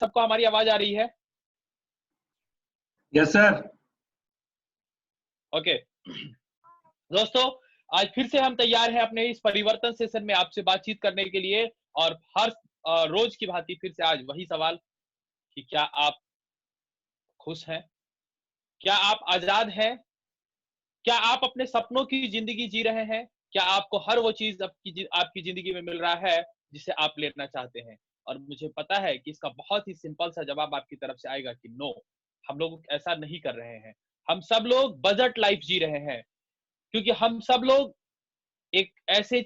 सबको हमारी आवाज आ रही है? Yes sir. ओके दोस्तों, आज फिर से हम तैयार हैं अपने इस परिवर्तन सेशन में आपसे बातचीत करने के लिए। और हर रोज की भांति फिर से आज वही सवाल कि क्या आप खुश हैं? क्या आप आजाद हैं? क्या आप अपने सपनों की जिंदगी जी रहे हैं? क्या आपको हर वो चीज आपकी जिंदगी में मिल रहा है जिसे आप लेना चाहते हैं? और मुझे पता है कि इसका बहुत ही सिंपल सा जवाब आपकी तरफ से आएगा कि नो, हम लोग ऐसा नहीं कर रहे हैं। हम सब लोग बजट लाइफ जी रहे हैं, क्योंकि हम सब लोग एक ऐसे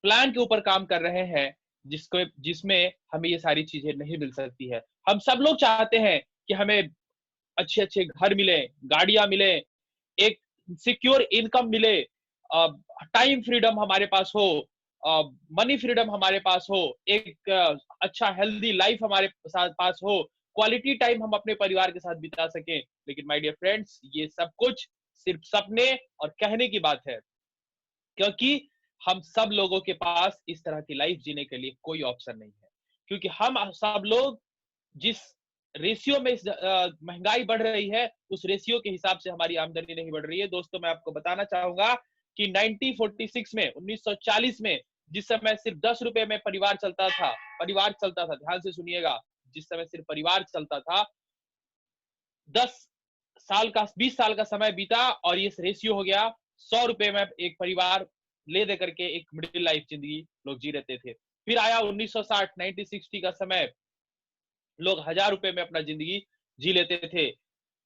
प्लान के ऊपर काम कर रहे हैं जिसमें हमें ये सारी चीजें नहीं मिल सकती है। हम सब लोग चाहते हैं कि हमें अच्छे अच्छे घर मिले, गाड़ियां मिले, एक सिक्योर इनकम मिले, टाइम फ्रीडम हमारे पास हो, मनी फ्रीडम हमारे पास हो, एक अच्छा हेल्दी लाइफ हमारे साथ पास हो, क्वालिटी टाइम हम अपने परिवार के साथ बिता सकें। लेकिन माय डियर फ्रेंड्स, ये सब कुछ सिर्फ सपने और कहने की बात है, क्योंकि हम सब लोगों के पास इस तरह की लाइफ जीने के लिए कोई ऑप्शन नहीं है। क्योंकि हम सब लोग जिस रेशियो में महंगाई बढ़ रही है, उस रेशियो के हिसाब से हमारी आमदनी नहीं बढ़ रही है। दोस्तों, मैं आपको बताना चाहूंगा कि 1946 में, 1940 में, जिस समय सिर्फ 10 रुपए में परिवार चलता था, ध्यान से सुनिएगा, जिस समय सिर्फ परिवार चलता था, 20 साल का समय बीता और ये रेशियो हो गया 100 रुपए में एक परिवार ले दे करके एक मिडिल लाइफ जिंदगी लोग जी रहे थे। फिर आया 1960, 1960 का समय, लोग 1000 रुपए में अपना जिंदगी जी लेते थे।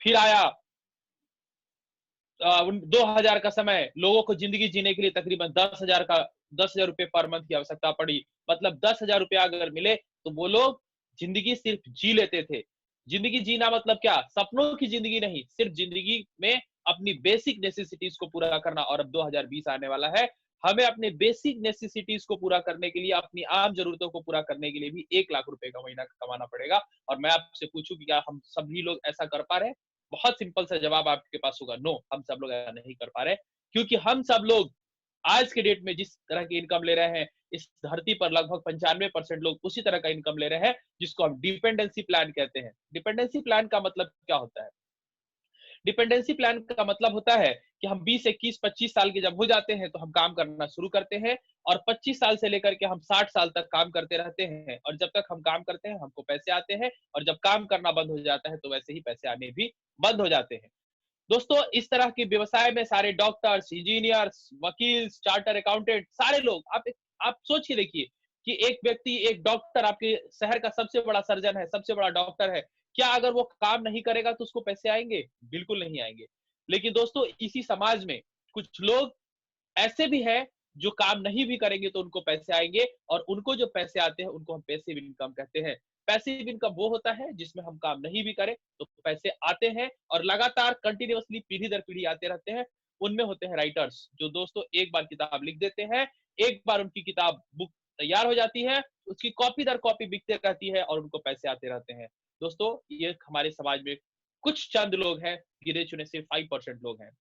फिर आया 2000 का समय, लोगों को जिंदगी जीने के लिए तकरीबन 10,000 रुपए पर मंथ की आवश्यकता पड़ी। मतलब 10,000 रुपया अगर मिले तो वो लोग जिंदगी सिर्फ जी लेते थे। जिंदगी जीना मतलब क्या? सपनों की जिंदगी नहीं, सिर्फ जिंदगी में अपनी बेसिक नेसेसिटीज को पूरा करना। और अब 2020 आने वाला है, हमें अपने बेसिक नेसेसिटीज को पूरा करने के लिए, अपनी आम जरूरतों को पूरा करने के लिए भी 1 लाख रुपए का महीना कमाना पड़ेगा। और मैं आपसे पूछूं कि क्या हम सभी लोग ऐसा कर पा रहे हैं? बहुत सिंपल सा जवाब आपके पास होगा, नो, हम सब लोग ऐसा नहीं कर पा रहे। क्योंकि हम सब लोग आज के डेट में जिस तरह की इनकम ले रहे हैं, इस धरती पर लगभग 95% लोग उसी तरह का इनकम ले रहे हैं, जिसको हम डिपेंडेंसी प्लान कहते हैं। डिपेंडेंसी प्लान का मतलब क्या होता है? डिपेंडेंसी प्लान का मतलब होता है कि हम 20, 21, 25 साल के जब हो जाते हैं तो हम काम करना शुरू करते हैं, और 25 साल से लेकर के हम 60 साल तक काम करते रहते हैं। और जब तक हम काम करते हैं हमको पैसे आते हैं, और जब काम करना बंद हो जाता है तो वैसे ही पैसे आने भी बंद हो जाते हैं। दोस्तों, इस तरह के व्यवसाय में सारे डॉक्टर्स, इंजीनियर्स, वकील, चार्टर अकाउंटेंट, सारे लोग, आप सोच के देखिए कि एक व्यक्ति, एक डॉक्टर आपके शहर का सबसे बड़ा सर्जन है, सबसे बड़ा डॉक्टर है, क्या अगर वो काम नहीं करेगा तो उसको पैसे आएंगे? बिल्कुल नहीं आएंगे। लेकिन दोस्तों, इसी समाज में कुछ लोग ऐसे भी हैं जो काम नहीं भी करेंगे तो उनको पैसे आएंगे, और उनको जो पैसे आते हैं उनको हम पैसिव इनकम कहते हैं। पैसिव इनकम वो होता है जिसमें हम काम नहीं भी करें तो पैसे आते हैं, और लगातार कंटिन्यूअसली पीढ़ी दर पीढ़ी आते रहते हैं। उनमें होते हैं राइटर्स, जो दोस्तों एक बार किताब लिख देते हैं, एक बार उनकी किताब बुक तैयार हो जाती है, उसकी कॉपी दर कॉपी बिकते रहती है और उनको पैसे आते रहते हैं। दोस्तों, ये हमारे समाज में कुछ चंद लोग हैं, गिने चुने सिर्फ 5% लोग हैं।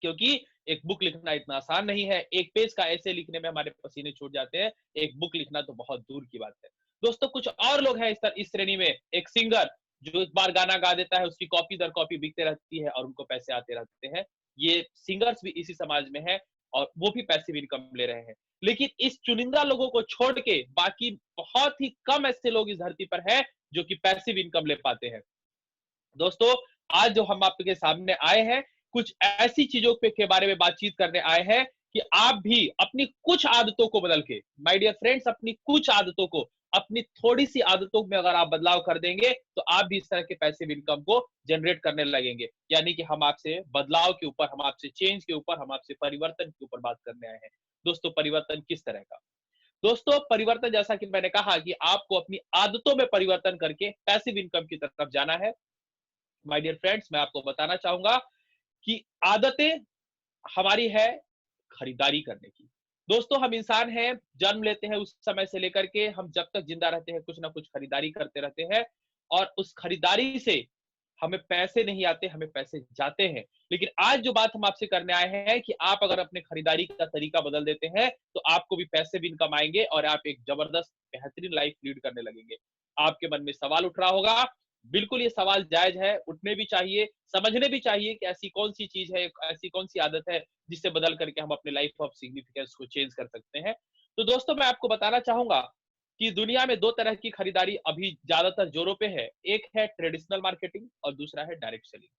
क्योंकि एक बुक लिखना इतना आसान नहीं है, एक पेज का ऐसे लिखने में हमारे पसीने छूट जाते हैं, एक बुक लिखना तो बहुत दूर की बात है। दोस्तों, कुछ और लोग हैं इस श्रेणी में, एक सिंगर जो एक बार गाना गा देता है, उसकी कॉपी दर कॉपी बिकते रहती है और उनको पैसे आते रहते हैं। ये सिंगर्स भी इसी समाज में है, और वो भी पैसिव इनकम ले रहे हैं। लेकिन इस चुनिंदा लोगों को छोड़ के बाकी बहुत ही कम ऐसे लोग इस धरती पर है जो कि पैसिव इनकम ले पाते हैं। दोस्तों, आज जो हम आपके सामने आए हैं, कुछ ऐसी चीजों के बारे में बातचीत करने आए हैं कि आप भी अपनी कुछ आदतों को बदल के, माय डियर फ्रेंड्स, अपनी कुछ आदतों को, अपनी थोड़ी सी आदतों में अगर आप बदलाव कर देंगे तो आप भी इस तरह के पैसिव इनकम को जनरेट करने लगेंगे। यानी कि हम आपसे बदलाव के ऊपर, हम आपसे चेंज के ऊपर, हम आपसे परिवर्तन के ऊपर बात करने आए हैं। दोस्तों, परिवर्तन किस तरह का? दोस्तों, परिवर्तन, जैसा कि मैंने कहा कि आपको अपनी आदतों में परिवर्तन करके पैसिव इनकम की तरफ जाना है। माय डियर फ्रेंड्स, मैं आपको बताना चाहूंगा कि आदतें हमारी है खरीदारी करने की। दोस्तों, हम इंसान हैं, जन्म लेते हैं उस समय से लेकर के हम जब तक जिंदा रहते हैं कुछ ना कुछ खरीदारी करते रहते हैं, और उस खरीदारी से हमें पैसे नहीं आते, हमें पैसे जाते हैं। लेकिन आज जो बात हम आपसे करने आए हैं कि आप अगर अपने खरीदारी का तरीका बदल देते हैं तो आपको भी पैसे भी इनकम आएंगे और आप एक जबरदस्त बेहतरीन लाइफ लीड करने लगेंगे। आपके मन में सवाल उठ रहा होगा। बिल्कुल ये सवाल जायज है, उठने भी चाहिए, समझने भी चाहिए कि ऐसी कौन सी चीज है, ऐसी कौन सी आदत है जिससे बदल करके हम अपने लाइफ ऑफ सिग्निफिकेंस को चेंज कर सकते हैं। तो दोस्तों मैं आपको बताना चाहूंगा कि दुनिया में दो तरह की खरीदारी अभी ज्यादातर जोरों पे है। एक है ट्रेडिशनल मार्केटिंग और दूसरा है डायरेक्ट सेलिंग।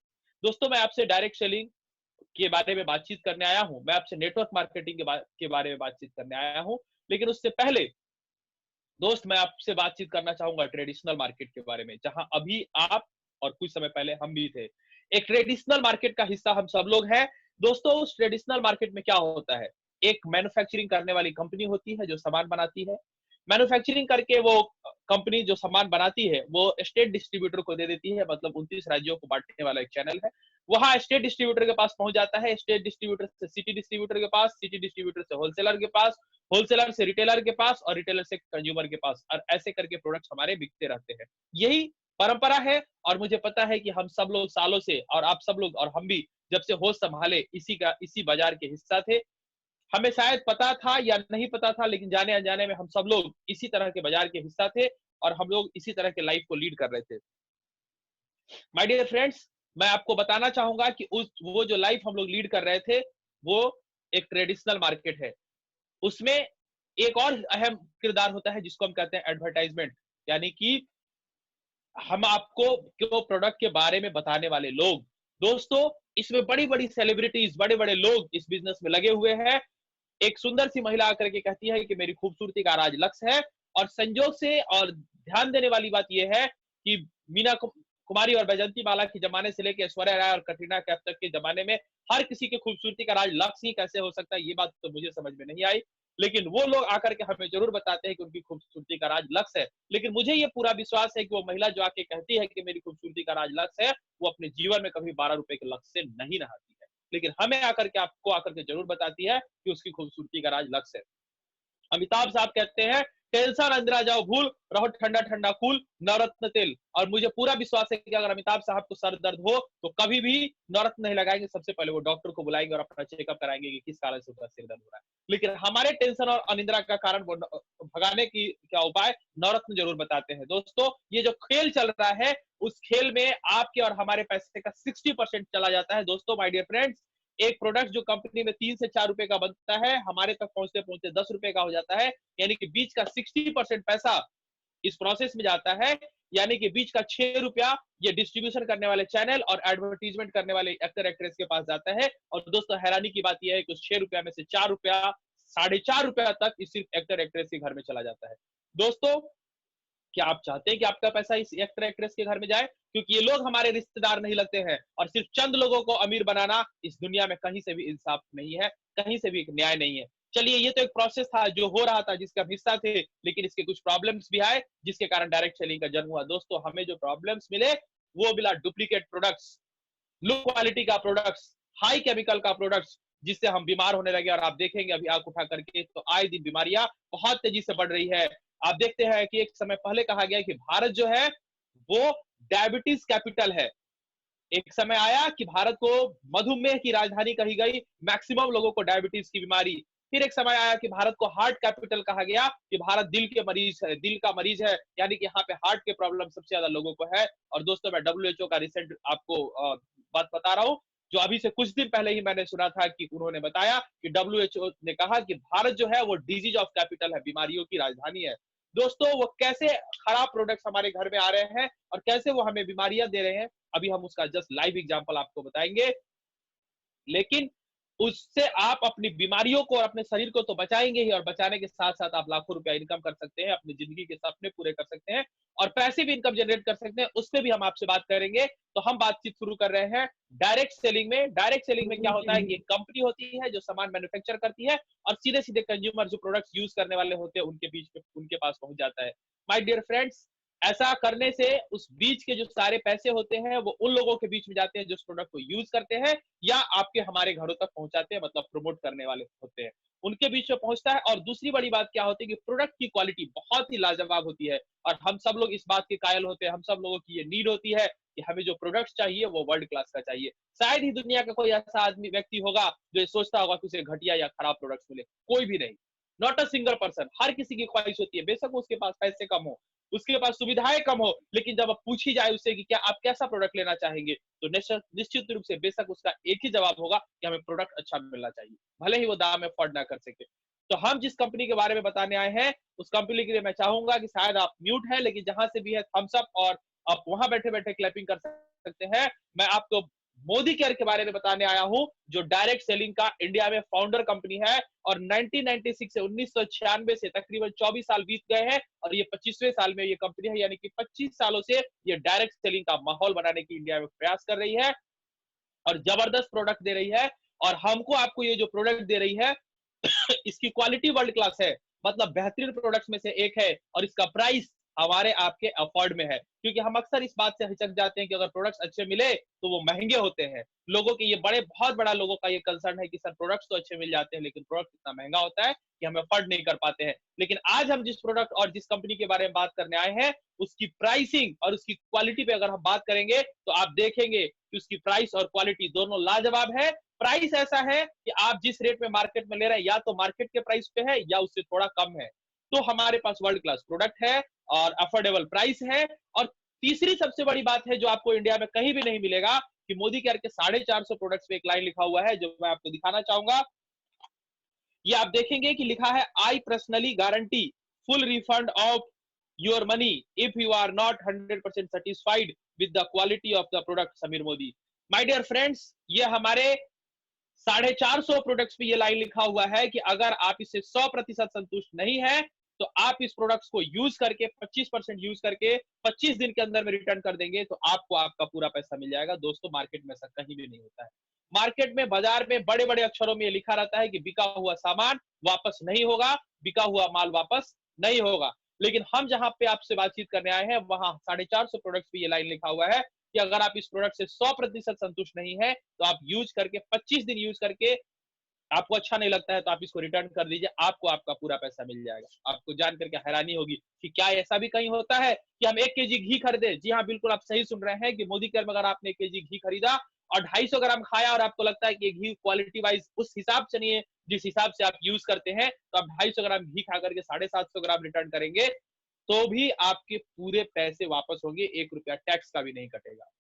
दोस्तों मैं आपसे डायरेक्ट सेलिंग के बारे में बातचीत करने आया हूं, मैं आपसे नेटवर्क मार्केटिंग के बारे में बातचीत करने आया हूं। लेकिन उससे पहले दोस्त मैं आपसे बातचीत करना चाहूंगा ट्रेडिशनल मार्केट के बारे में, जहां अभी आप और कुछ समय पहले हम भी थे। एक ट्रेडिशनल मार्केट का हिस्सा हम सब लोग हैं। दोस्तों उस ट्रेडिशनल मार्केट में क्या होता है, एक मैन्युफैक्चरिंग करने वाली कंपनी होती है जो सामान बनाती है। मैन्युफैक्चरिंग करके वो कंपनी जो सामान बनाती है वो स्टेट डिस्ट्रीब्यूटर को दे देती है, मतलब 29 राज्यों को बांटने वाला एक चैनल है। वहां स्टेट डिस्ट्रीब्यूटर के पास पहुंच जाता है, स्टेट डिस्ट्रीब्यूटर से सिटी डिस्ट्रीब्यूटर के पास, सिटी डिस्ट्रीब्यूटर से होलसेलर के पास, होलसेलर से रिटेलर के पास और रिटेलर से कंज्यूमर के पास, और ऐसे करके प्रोडक्ट्स हमारे बिकते रहते हैं। यही परंपरा है। और मुझे पता है कि हम सब लोग सालों से, और आप सब लोग और हम भी जब से होश संभाले इसी बाजार के हिस्सा थे। हमें शायद पता था या नहीं पता था, लेकिन जाने अनजाने में हम सब लोग इसी तरह के बाजार के हिस्सा थे और हम लोग इसी तरह के लाइफ को लीड कर रहे थे। माय डियर फ्रेंड्स, मैं आपको बताना चाहूंगा कि वो जो लाइफ हम लोग लीड कर रहे थे वो एक ट्रेडिशनल मार्केट है। उसमें एक और अहम किरदार होता है जिसको हम कहते हैं एडवर्टाइजमेंट, यानी कि हम आपको क्यों प्रोडक्ट के बारे में बताने वाले लोग। दोस्तों इसमें बड़ी बड़ी सेलिब्रिटीज, बड़े बड़े लोग इस बिजनेस में लगे हुए हैं। एक सुंदर सी महिला आकर के कहती है कि मेरी खूबसूरती का राज लक्ष्य है, और संजोग से और ध्यान देने वाली बात यह है कि कुमारी और बैजंती माला के जमाने से लेकर ऐश्वर्या राय और कटरीना कैफ तक के जमाने में हर किसी की खूबसूरती का राज लक्ष्य ही कैसे हो सकता है, ये बात तो मुझे समझ में नहीं आई। लेकिन वो लोग आकर के हमें जरूर बताते हैं कि उनकी खूबसूरती का राज लक्ष्य है। लेकिन मुझे ये पूरा विश्वास है कि वो महिला जो आके कहती है कि मेरी खूबसूरती का राज लक्ष्य है, वो अपने जीवन में कभी 12 रुपए के लक्ष्य से नहीं नहाती है, लेकिन हमें आकर के, आपको आकर के जरूर बताती है कि उसकी खूबसूरती का राज लक्ष्य है। अमिताभ साहब कहते हैं टेंशन अंदरा जाओ भूल, रहो ठंडा ठंडा कूल, नवरत्न तेल। और मुझे पूरा विश्वास है कि अगर अमिताभ साहब को सर दर्द हो तो कभी भी नवरत्न नहीं लगाएंगे, सबसे पहले वो डॉक्टर को बुलाएंगे और अपना चेकअप कराएंगे कि किस कारण से उनका सिर दर्द हो रहा है। लेकिन हमारे टेंशन और अनिद्रा का कारण भगाने की क्या उपाय, नवरत्न जरूर बताते हैं। दोस्तों ये जो खेल चल रहा है उस खेल में आपके और हमारे पैसे का 60% चला जाता है। दोस्तों माय डियर फ्रेंड्स, एक प्रोडक्ट जो कंपनी में 3 से 4 रुपए का बनता है, हमारे तक पहुंचते पहुंचते 10 रुपए का हो जाता है, यानी कि बीच का 60% पैसा इस प्रोसेस में जाता है। यानी कि बीच का 6 रुपया ये डिस्ट्रीब्यूशन करने वाले चैनल और एडवर्टीजमेंट करने वाले एक्टर एक्ट्रेस के पास जाता है। और दोस्तों हैरानी की बात यह है कि उस 6 रुपया में से 4 रुपया, 4.5 रुपया तक इस सिर्फ एक्टर एक्ट्रेस के घर में चला जाता है। दोस्तों क्या आप चाहते हैं कि आपका पैसा इस एक्टर एक्ट्रेस के घर में जाए? क्योंकि ये लोग हमारे रिश्तेदार नहीं लगते हैं, और सिर्फ चंद लोगों को अमीर बनाना इस दुनिया में कहीं से भी इंसाफ नहीं है, कहीं से भी न्याय नहीं है। चलिए ये तो एक प्रोसेस था जो हो रहा था, जिसका हिस्सा थे, लेकिन इसके कुछ प्रॉब्लम्स भी आए जिसके कारण डायरेक्ट सेलिंग का जन्म हुआ। दोस्तों हमें जो प्रॉब्लम्स मिले वो मिला डुप्लीकेट प्रोडक्ट्स, लो क्वालिटी का प्रोडक्ट्स, हाई केमिकल का प्रोडक्ट्स, जिससे हम बीमार होने लगे। और आप देखेंगे अभी आंख उठा करके तो आए दिन बीमारियां बहुत तेजी से बढ़ रही है। आप देखते हैं कि एक समय पहले कहा गया कि भारत जो है वो डायबिटीज कैपिटल है। एक समय आया कि भारत को मधुमेह की राजधानी कही गई, मैक्सिमम लोगों को डायबिटीज की बीमारी। फिर एक समय आया कि भारत को हार्ट कैपिटल कहा गया, कि भारत दिल के मरीज है, दिल का मरीज है, यानी कि यहाँ पे हार्ट के प्रॉब्लम सबसे ज्यादा लोगों को है। और दोस्तों मैं WHO का रिसेंट आपको बात बता रहा हूँ, जो अभी से कुछ दिन पहले ही मैंने सुना था कि उन्होंने बताया कि WHO ने कहा कि भारत जो है वो डिजीज ऑफ कैपिटल है, बीमारियों की राजधानी है। दोस्तों वो कैसे खराब प्रोडक्ट्स हमारे घर में आ रहे हैं और कैसे वो हमें बीमारियां दे रहे हैं, अभी हम उसका जस्ट लाइव एग्जांपल आपको बताएंगे। लेकिन उससे आप अपनी बीमारियों को और अपने शरीर को तो बचाएंगे ही, और बचाने के साथ साथ आप लाखों रुपया इनकम कर सकते हैं, अपनी जिंदगी के सपने पूरे कर सकते हैं और पैसे भी इनकम जनरेट कर सकते हैं। उस पर भी हम आपसे बात करेंगे। तो हम बातचीत शुरू कर रहे हैं डायरेक्ट सेलिंग में। डायरेक्ट सेलिंग में क्या होता है कि एक कंपनी होती है जो सामान मैन्युफैक्चर करती है और सीधे सीधे कंज्यूमर जो प्रोडक्ट्स यूज करने वाले होते हैं उनके बीच में, उनके पास पहुंच जाता है। माय डियर फ्रेंड्स, ऐसा करने से उस बीच के जो सारे पैसे होते हैं वो उन लोगों के बीच में जाते हैं जो उस प्रोडक्ट को यूज करते हैं या आपके हमारे घरों तक पहुंचाते हैं, मतलब प्रमोट करने वाले होते हैं, उनके बीच में पहुंचता है। और दूसरी बड़ी बात क्या होती है कि प्रोडक्ट की क्वालिटी बहुत ही लाजवाब होती है, और हम सब लोग इस बात के कायल होते हैं, हम सब लोगों की ये नीड होती है कि हमें जो प्रोडक्ट चाहिए वो वर्ल्ड क्लास का चाहिए। शायद ही दुनिया का कोई ऐसा आदमी व्यक्ति होगा जो सोचता होगा कि उसे घटिया या खराब प्रोडक्ट मिले, कोई भी नहीं, नॉट अ सिंगल पर्सन। हर किसी की ख्वाहिश होती है, बेशक उसके पास पैसे कम हो, उसके पास सुविधाएं कम हो, लेकिन जब अब पूछी जाए उससे कि क्या आप कैसा प्रोडक्ट लेना चाहेंगे, तो निश्चित रूप से बेशक उसका एक ही जवाब होगा कि हमें प्रोडक्ट अच्छा मिलना चाहिए, भले ही वो दाम अफोर्ड ना कर सके। तो हम जिस कंपनी के बारे में बताने आए हैं, उस कंपनी के लिए मैं चाहूंगा कि शायद आप म्यूट है, लेकिन जहां से भी है थम्स अप, और आप वहां बैठे बैठे क्लैपिंग कर सकते हैं। मैं आपको मोदी केयर के बारे में बताने आया हूं, जो डायरेक्ट सेलिंग का इंडिया में फाउंडर कंपनी है, और 1996 से 1996 से तकरीबन 24 साल बीत गए हैं, और ये 25वें साल में ये कंपनी है, यानी कि 25 सालों से ये डायरेक्ट सेलिंग का माहौल बनाने की इंडिया में प्रयास कर रही है, और जबरदस्त प्रोडक्ट दे रही है। और हमको आपको ये जो प्रोडक्ट दे रही है इसकी क्वालिटी वर्ल्ड क्लास है, मतलब बेहतरीन प्रोडक्ट्स में से एक है, और इसका प्राइस हमारे आपके अफोर्ड में है, क्योंकि हम अक्सर इस बात से हिचक जाते हैं कि अगर प्रोडक्ट्स अच्छे मिले तो वो महंगे होते हैं। लोगों के ये बहुत बड़ा लोगों का ये कंसर्न है कि सर प्रोडक्ट्स तो अच्छे मिल जाते हैं, लेकिन प्रोडक्ट इतना महंगा होता है कि हम अफोर्ड नहीं कर पाते हैं। लेकिन आज हम जिस प्रोडक्ट और जिस कंपनी के बारे में बात करने आए हैं, उसकी प्राइसिंग और उसकी क्वालिटी पे अगर हम बात करेंगे तो आप देखेंगे कि उसकी प्राइस और क्वालिटी दोनों लाजवाब है। प्राइस ऐसा है कि आप जिस रेट में मार्केट में ले रहे हैं, या तो मार्केट के प्राइस पे है या उससे थोड़ा कम है। तो हमारे पास वर्ल्ड क्लास प्रोडक्ट है और अफोर्डेबल प्राइस है। और तीसरी सबसे बड़ी बात है जो आपको इंडिया में कहीं भी नहीं मिलेगा, कि मोदी केयर के 450 प्रोडक्ट्स पे एक लाइन लिखा हुआ है, जो मैं आपको दिखाना चाहूंगा। ये आप देखेंगे कि लिखा है, I personally guarantee full refund of your money if you are not 100% satisfied with the quality of the product, Sameer Modi. My dear friends, ये हमारे 450 प्रोडक्ट्स पे ये लाइन लिखा हुआ है कि अगर आप इससे 100% संतुष्ट नहीं है, तो आप इस प्रोडक्ट्स को यूज करके 25% यूज करके 25 दिन के अंदर में रिटर्न कर देंगे, तो आपको आपका पूरा पैसा मिल जाएगा। दोस्तों, मार्केट में ऐसा कहीं भी नहीं होता है। मार्केट में, बाजार में बड़े बड़े अक्षरों में लिखा रहता है कि बिका हुआ सामान वापस नहीं होगा, बिका हुआ माल वापस नहीं होगा। लेकिन हम जहां पे आपसे बातचीत करने आए हैं, वहां 450 प्रोडक्ट्स पे ये लाइन लिखा हुआ है कि अगर आप इस प्रोडक्ट से 100% संतुष्ट नहीं है, तो आप यूज करके 25 दिन यूज करके आपको अच्छा नहीं लगता है, तो आप इसको रिटर्न कर दीजिए, आपको आपका पूरा पैसा मिल जाएगा। आपको जान करके हैरानी होगी कि क्या ऐसा भी कहीं होता है कि हम 1 केजी घी खरीदे। जी हाँ, बिल्कुल आप सही सुन रहे हैं कि मोदी केयर में अगर आपने 1 केजी घी खरीदा और 250 ग्राम खाया, और आपको लगता है कि घी क्वालिटी वाइज उस हिसाब से नहीं है जिस हिसाब से आप यूज करते हैं, तो आप 250 ग्राम घी खा करके 750 ग्राम रिटर्न करेंगे, तो भी आपके पूरे पैसे वापस होंगे, 1 रुपया टैक्स का भी नहीं कटेगा।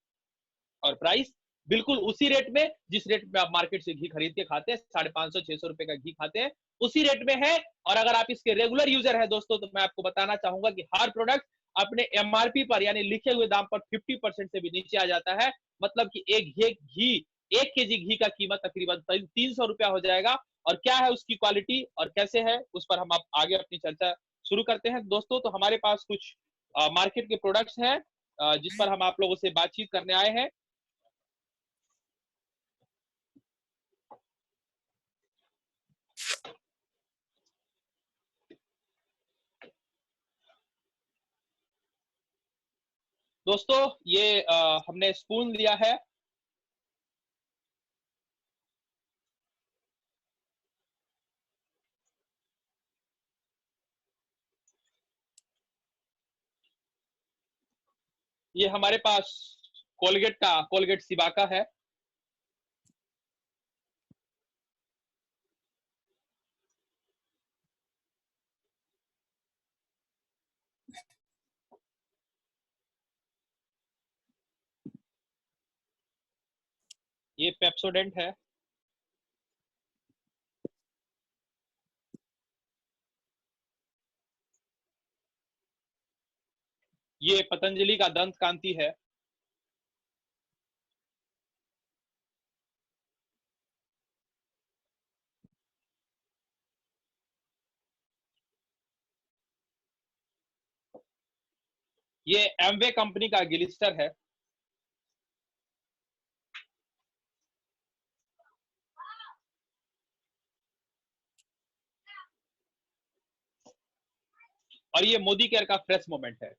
और प्राइस बिल्कुल उसी रेट में जिस रेट में आप मार्केट से घी खरीद के खाते हैं, 550-600 रुपए का घी खाते हैं, उसी रेट में है। और अगर आप इसके रेगुलर यूजर है दोस्तों, तो मैं आपको बताना चाहूंगा कि हर प्रोडक्ट अपने एमआरपी पर, यानी लिखे हुए दाम पर 50% से भी नीचे आ जाता है। मतलब कि एक केजी घी का कीमत तकरीबन 300 रुपया हो जाएगा। और क्या है उसकी क्वालिटी और कैसे है, उस पर हम आप आगे अपनी चर्चा शुरू करते हैं दोस्तों। तो हमारे पास कुछ मार्केट के प्रोडक्ट्स हैं जिस पर हम आप लोगों से बातचीत करने आए हैं। दोस्तों, ये हमने स्पून लिया है। ये हमारे पास कोलगेट सिबाका है। ये पेप्सोडेंट है। ये पतंजलि का दंत कांति है। ये एमवे कंपनी का ग्लिस्टर है। और ये मोदी केयर का फ्रेश मोमेंट है।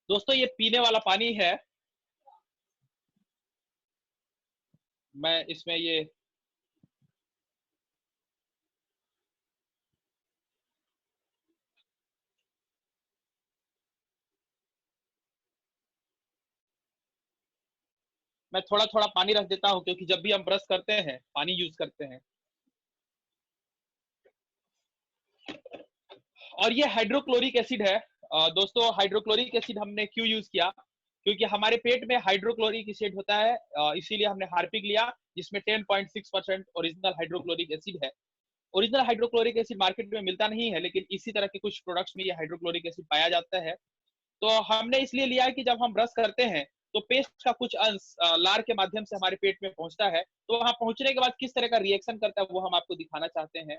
दोस्तों, ये पीने वाला पानी है। मैं इसमें ये मैं थोड़ा थोड़ा पानी रख देता हूँ, क्योंकि जब भी हम ब्रश करते हैं पानी यूज करते हैं। और ये हाइड्रोक्लोरिक एसिड है। दोस्तों, हाइड्रोक्लोरिक एसिड हमने क्यों यूज किया? क्योंकि हमारे पेट में हाइड्रोक्लोरिक एसिड होता है, इसीलिए हमने हार्पिक लिया, जिसमें 10.6% ओरिजिनल हाइड्रोक्लोरिक एसिड है। ओरिजिनल हाइड्रोक्लोरिक एसिड मार्केट में मिलता नहीं है, लेकिन इसी तरह के कुछ प्रोडक्ट्स में ये हाइड्रोक्लोरिक एसिड पाया जाता है। तो हमने इसलिए लिया है कि जब हम ब्रश करते हैं तो पेस्ट का कुछ अंश लार के माध्यम से हमारे पेट में पहुंचता है, तो वहां पहुंचने के बाद किस तरह का रिएक्शन करता है वो हम आपको दिखाना चाहते हैं।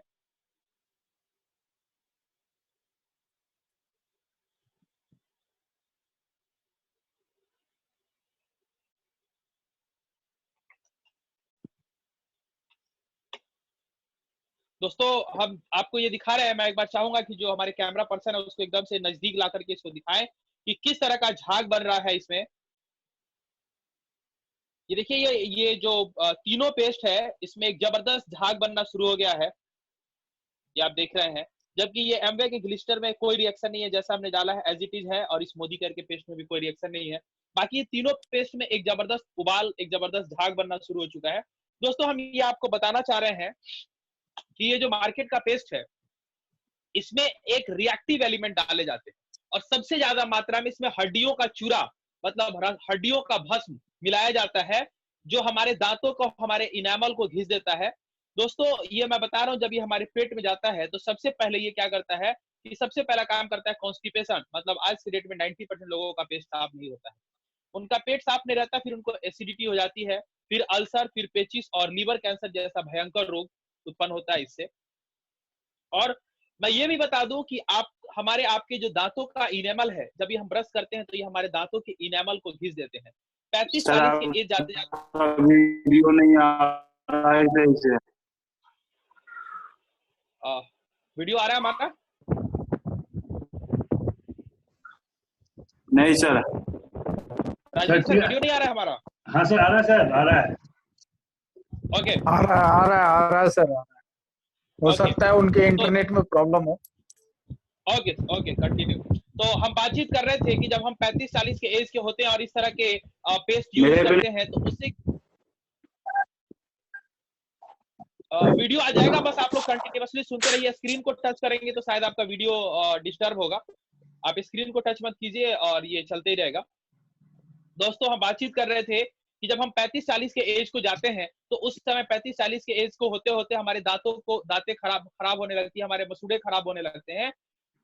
दोस्तों, हम आपको ये दिखा रहे हैं। मैं एक बार चाहूंगा कि जो हमारे कैमरा पर्सन है उसको एकदम से नजदीक ला करके इसको दिखाएं कि किस तरह का झाग बन रहा है इसमें। ये देखिए, ये जो तीनों पेस्ट है, इसमें एक जबरदस्त झाग बनना शुरू हो गया है, ये आप देख रहे हैं। जबकि ये एमवे के ग्लिस्टर में कोई रिएक्शन नहीं है, जैसा हमने डाला है एज इट इज है, और इस मोदी केयर के पेस्ट में भी कोई रिएक्शन नहीं है। बाकी ये तीनों पेस्ट में एक जबरदस्त उबाल, एक जबरदस्त झाग बनना शुरू हो चुका है। दोस्तों, हम ये आपको बताना चाह रहे हैं कि ये जो मार्केट का पेस्ट है, इसमें एक रिएक्टिव एलिमेंट डाले जाते हैं, और सबसे ज्यादा मात्रा में इसमें हड्डियों का चूरा, मतलब हड्डियों का भस्म मिलाया जाता है, जो हमारे दांतों को, हमारे इनेमल को घिस देता है। दोस्तों, ये मैं बता रहा हूं, जब ये हमारे पेट में जाता है तो सबसे पहले ये क्या करता है कि सबसे पहला काम करता है कॉन्स्टिपेशन, मतलब आज की डेट में 90% लोगों का पेट साफ नहीं होता है, उनका पेट साफ नहीं रहता, फिर उनको एसिडिटी हो जाती है, फिर अल्सर, फिर पेचिस और लीवर कैंसर जैसा भयंकर रोग उत्पन्न होता है इससे। और मैं ये भी बता दूं कि आप, हमारे आपके जो दांतों का इनेमल है, जब ये हम ब्रश करते हैं तो ये हमारे दांतों के इनेमल को घिस देते हैं। 35-40 के एज जाते जाते वीडियो नहीं आ रहा है सही से। वीडियो आ रहा है हमारा? नहीं सर। राजवीर सर, वीडियो नहीं आ रहा है हमारा? हाँ सर, आ रहा है सर, आ रहा है। ओके, आ रहा है सर। हो ओके, सकता है उनके तो इंटरनेट में प्रॉब्लम हो। Okay, okay, continue. तो हम बातचीत कर रहे थे कि जब हम 35-40 के एज के होते हैं और इस तरह के पेस्ट यूज करते हैं, तो उससे वीडियो आ जाएगा, बस आप लोग कंटिन्यूअसली सुनते रहिए। स्क्रीन को टच करेंगे तो शायद आपका वीडियो डिस्टर्ब होगा, आप स्क्रीन को टच मत कीजिए और ये चलते ही रहेगा। दोस्तों, हम बातचीत कर रहे थे कि जब हम 35-40 के एज को जाते हैं तो उस समय 35-40 के एज को होते होते हमारे दांतें खराब होने लगती है, हमारे मसूड़े खराब होने लगते हैं,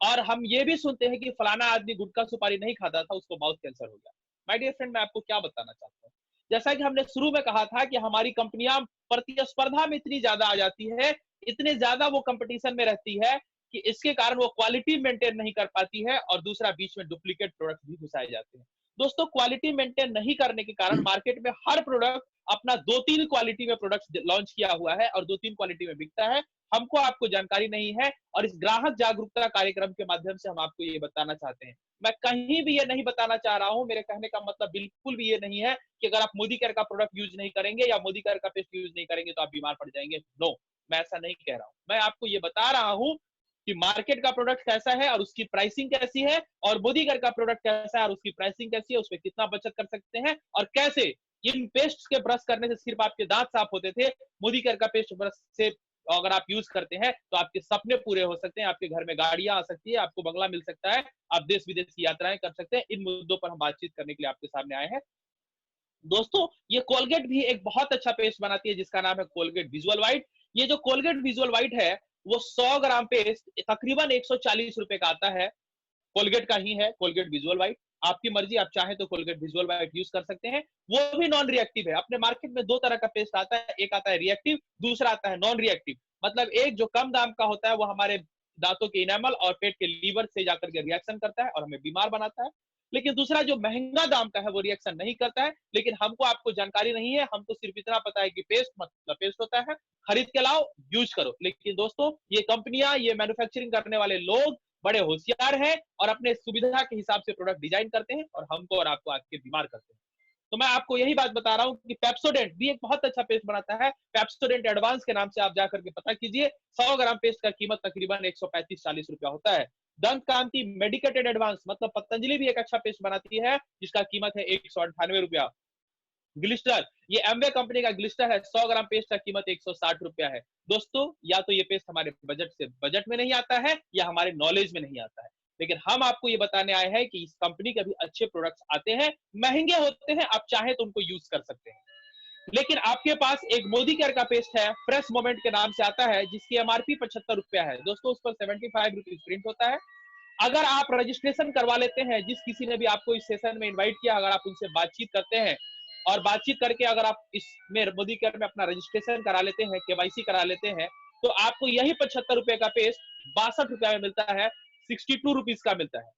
और हम ये भी सुनते हैं कि फलाना आदमी गुटखा सुपारी नहीं खाता था, उसको माउथ कैंसर हो गया। माय डियर फ्रेंड, मैं आपको क्या बताना चाहता हूँ, जैसा कि हमने शुरू में कहा था कि हमारी कंपनियां प्रतिस्पर्धा में इतनी ज्यादा आ जाती है, इतने ज्यादा वो कंपटीशन में रहती है कि इसके कारण वो क्वालिटी मेंटेन नहीं कर पाती है, और दूसरा बीच में डुप्लीकेट प्रोडक्ट भी घुसाए जाते हैं। दोस्तों, क्वालिटी मेंटेन नहीं करने के कारण मार्केट में हर प्रोडक्ट अपना 2-3 क्वालिटी में प्रोडक्ट लॉन्च किया हुआ है और 2-3 क्वालिटी में बिकता है। हमको आपको जानकारी नहीं है, और इस ग्राहक जागरूकता कार्यक्रम के माध्यम से हम आपको ये बताना चाहते हैं। मैं कहीं भी ये नहीं बताना चाह रहा हूं, मेरे कहने का मतलब बिल्कुल भी ये नहीं है कि अगर आप मोदी केयर का प्रोडक्ट यूज नहीं करेंगे या मोदी केयर का पेस्ट यूज नहीं करेंगे तो आप बीमार पड़ जाएंगे। नो, मैं ऐसा नहीं कह रहा हूं। मैं आपको ये बता रहा हूं कि मार्केट का प्रोडक्ट कैसा है और उसकी प्राइसिंग कैसी है, और मोदी केयर का प्रोडक्ट कैसा है और उसकी प्राइसिंग कैसी है, उसमें कितना बचत कर सकते हैं, और कैसे इन पेस्ट के ब्रश करने से सिर्फ आपके दांत साफ होते थे, मोदी केयर का पेस्ट ब्रश से अगर आप यूज करते हैं तो आपके सपने पूरे हो सकते हैं, आपके घर में गाड़ियां आ सकती है, आपको बंगला मिल सकता है, आप देश विदेश की यात्राएं कर सकते हैं। इन मुद्दों पर हम बातचीत करने के लिए आपके सामने आए हैं। दोस्तों, ये कोलगेट भी एक बहुत अच्छा पेस्ट बनाती है जिसका नाम है कोलगेट विजुअल व्हाइट। ये जो कोलगेट विजुअल व्हाइट है, वो 100 ग्राम पेस्ट तकरीबन 140 रुपए का आता है। कोलगेट का ही है कोलगेट विजुअल व्हाइट। आपकी मर्जी, आप चाहें तो कोलगेट विजुअल व्हाइट यूज कर सकते हैं, वो भी नॉन रिएक्टिव है। अपने मार्केट में 2 तरह का पेस्ट आता है, एक आता है रिएक्टिव, दूसरा आता है नॉन रिएक्टिव। मतलब एक जो कम दाम का होता है वो हमारे दांतों के इनेमल और पेट के लीवर से जाकर के रिएक्शन करता है और हमें बीमार बनाता है, लेकिन दूसरा जो महंगा दाम का है वो रिएक्शन नहीं करता है। लेकिन हमको आपको जानकारी नहीं है, हमको सिर्फ इतना पता है कि पेस्ट मतलब पेस्ट होता है, खरीद के लाओ, यूज करो। लेकिन दोस्तों, ये कंपनियां, ये मैन्युफैक्चरिंग करने वाले लोग बड़े होशियार हैं और अपने सुविधा के हिसाब से प्रोडक्ट डिजाइन करते हैं और हमको और आपको आके बीमार करते हैं। तो मैं आपको यही बात बता रहा हूं कि पेप्सोडेंट भी एक बहुत अच्छा पेस्ट बनाता है। पेप्सोडेंट एडवांस के नाम से आप जाकर के पता कीजिए। 100 ग्राम पेस्ट का कीमत तकरीबन 135-40 रुपया होता है। दंत कांति मेडिकेटेड एडवांस मतलब पतंजलि भी एक अच्छा पेस्ट बनाती है जिसका कीमत है 198 रुपया। ग्लिस्टर, ये एमवे कंपनी का ग्लिस्टर है। 100 ग्राम पेस्ट का कीमत 160 रुपया है। दोस्तों, या तो ये पेस्ट हमारे बजट में नहीं आता है या हमारे नॉलेज में नहीं आता है, लेकिन हम आपको ये बताने आए हैं कि इस कंपनी के भी अच्छे प्रोडक्ट्स आते हैं, महंगे होते हैं, आप चाहे तो उनको यूज कर सकते हैं। लेकिन आपके पास एक मोदी केयर का पेस्ट है, फ्रेश मोमेंट के नाम से आता है, जिसकी एमआरपी 75 रुपया है। दोस्तों, उस पर 75 रुपीज प्रिंट होता है। अगर आप रजिस्ट्रेशन करवा लेते हैं, जिस किसी ने भी आपको इस सेशन में इनवाइट किया, अगर आप उनसे बातचीत करते हैं और बातचीत करके अगर आप इसमें मोदी केयर में अपना रजिस्ट्रेशन करा लेते हैं, केवाईसी करा लेते हैं, तो आपको यही 75 रुपए का पेस्ट 62 रुपया में मिलता है, 62 रुपीज का मिलता है।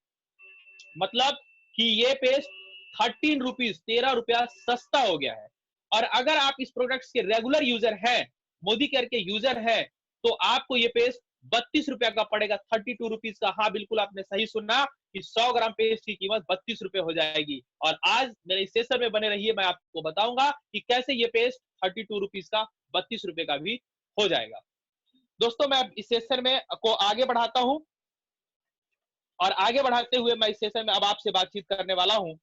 मतलब कि ये पेस्ट 13 रुपीज, 13 रुपया सस्ता हो गया है। और अगर आप इस प्रोडक्ट्स के रेगुलर यूजर हैं, मोदी केयर के यूजर हैं, तो आपको ये पेस्ट 32 रुपया का पड़ेगा, 32 रुपीज का। हाँ, बिल्कुल आपने सही सुना कि 100 ग्राम पेस्ट की कीमत 32 रुपए हो जाएगी। और आज मेरे इस सेशन में बने रहिए, मैं आपको बताऊंगा कि कैसे ये पेस्ट 32 रुपीज का 32 रुपए का भी हो जाएगा। दोस्तों, मैं इस सेशन में को आगे बढ़ाता हूं, और आगे बढ़ाते हुए मैं इस सेशन में अब आपसे बातचीत करने वाला हूं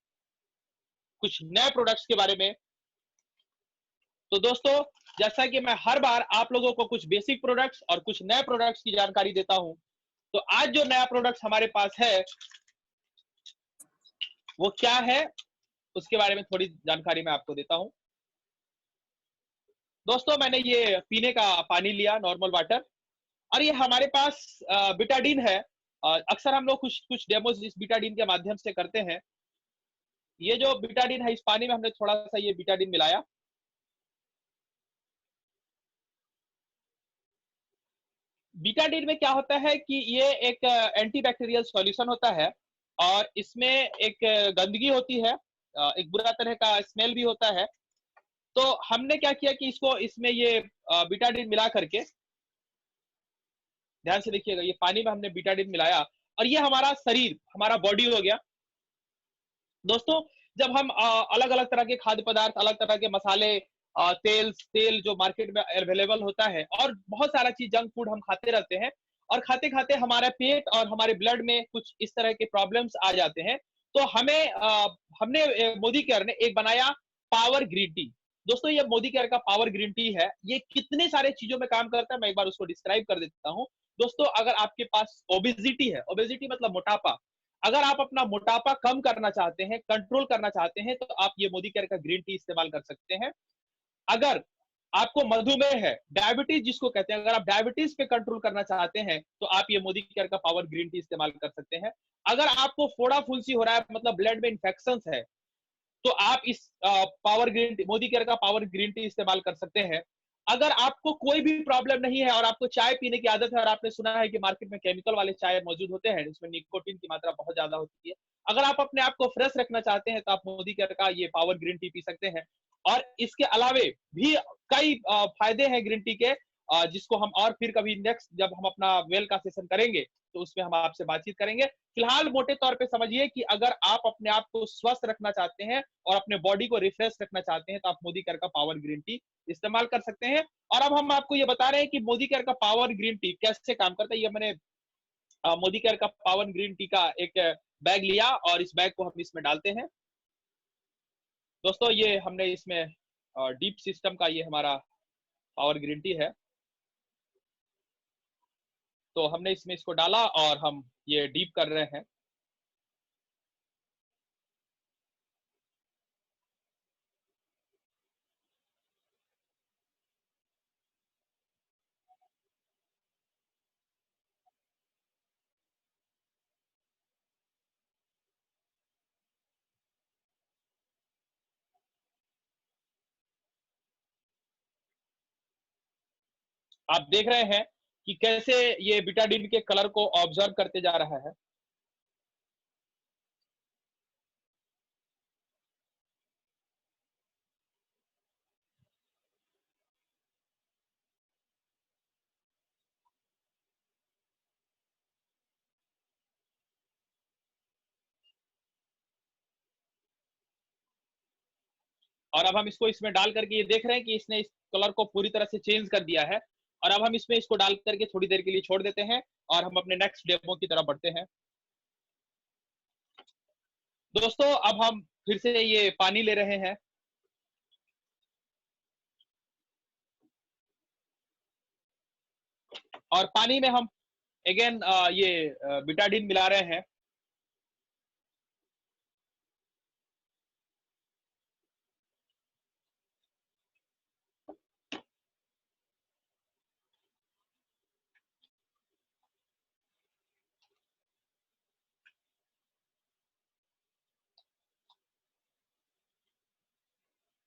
कुछ नए प्रोडक्ट्स के बारे में। तो दोस्तों, जैसा कि मैं हर बार आप लोगों को कुछ बेसिक प्रोडक्ट्स और कुछ नए प्रोडक्ट्स की जानकारी देता हूं, तो आज जो नया प्रोडक्ट्स हमारे पास है वो क्या है, उसके बारे में थोड़ी जानकारी मैं आपको देता हूं। दोस्तों, मैंने ये पीने का पानी लिया, नॉर्मल वाटर, और ये हमारे पास बिटाडीन है। अक्सर हम लोग कुछ कुछ डेमोज इस बिटाडीन के माध्यम से करते हैं। ये जो बिटाडीन है, इस पानी में हमने थोड़ा सा ये बिटाडीन मिलाया। बीटाडीन में क्या होता है कि ये एक एंटीबैक्टीरियल सॉल्यूशन होता है, और इसमें एक गंदगी होती है, एक बुरा तरह का स्मेल भी होता है। तो हमने क्या किया कि इसको इसमें ये बीटाडीन मिला करके, ध्यान से देखिएगा, ये पानी में हमने बीटाडीन मिलाया और ये हमारा शरीर, हमारा बॉडी हो गया। दोस्तों, जब हम अलग अलग तरह के खाद्य पदार्थ, अलग तरह के मसाले, तेल जो मार्केट में अवेलेबल होता है, और बहुत सारा चीज जंक फूड हम खाते रहते हैं, और खाते खाते हमारा पेट और हमारे ब्लड में कुछ इस तरह के प्रॉब्लम्स आ जाते हैं। तो हमने मोदी केयर ने एक बनाया पावर ग्रीन टी। दोस्तों, ये मोदी केयर का पावर ग्रीन टी है। ये कितने सारे चीजों में काम करता है, मैं एक बार उसको डिस्क्राइब कर देता हूँ। दोस्तों, अगर आपके पास ओबेसिटी है, ओबेसिटी मतलब मोटापा, अगर आप अपना मोटापा कम करना चाहते हैं, कंट्रोल करना चाहते हैं, तो आप ये मोदी केयर का ग्रीन टी इस्तेमाल कर सकते हैं। अगर आपको मधुमेह है, डायबिटीज जिसको कहते हैं, अगर आप डायबिटीज पे कंट्रोल करना चाहते हैं, तो आप ये मोदी केयर का पावर ग्रीन टी इस्तेमाल कर सकते हैं। अगर आपको फोड़ा फुंसी हो रहा है, मतलब ब्लड में इंफेक्शन है, तो आप इस power green tea, Modi care का पावर ग्रीन टी इस्तेमाल कर सकते हैं। अगर आपको कोई भी प्रॉब्लम नहीं है और आपको चाय पीने की आदत है, और आपने सुना है कि मार्केट में केमिकल वाले चाय मौजूद होते हैं, इसमें निकोटीन की मात्रा बहुत ज्यादा होती है, अगर आप अपने आप को फ्रेश रखना चाहते हैं, तो आप मोदी केयर का ये पावर ग्रीन टी पी सकते हैं। और इसके अलावे भी कई फायदे हैं ग्रीन टी के, जिसको हम और फिर कभी नेक्स्ट जब हम अपना वेल का सेशन करेंगे, तो उसमें हम आपसे बातचीत करेंगे। फिलहाल मोटे तौर पे समझिए कि अगर आप अपने आप को स्वस्थ रखना चाहते हैं और अपने बॉडी को रिफ्रेश रखना चाहते हैं, तो आप मोदी केयर का पावर ग्रीन टी इस्तेमाल कर सकते हैं। और अब हम आपको ये बता रहे हैं कि मोदी केयर का पावर ग्रीन टी कैसे काम करता है। ये मैंने मोदी केयर का पावर ग्रीन टी का एक बैग लिया, और इस बैग को हम इसमें डालते हैं। दोस्तों, ये हमने इसमें डीप सिस्टम का ये हमारा पावर ग्रीन टी है, तो हमने इसमें इसको डाला और हम ये डीप कर रहे हैं। आप देख रहे हैं कि कैसे ये बिटाडीन के कलर को ऑब्जर्व करते जा रहा है। और अब हम इसको इसमें डाल करके ये देख रहे हैं कि इसने इस कलर को पूरी तरह से चेंज कर दिया है। और अब हम इसमें इसको डाल करके थोड़ी देर के लिए छोड़ देते हैं, और हम अपने नेक्स्ट डेमो की तरफ बढ़ते हैं। दोस्तों, अब हम फिर से ये पानी ले रहे हैं, और पानी में हम अगेन ये बिटाडिन मिला रहे हैं।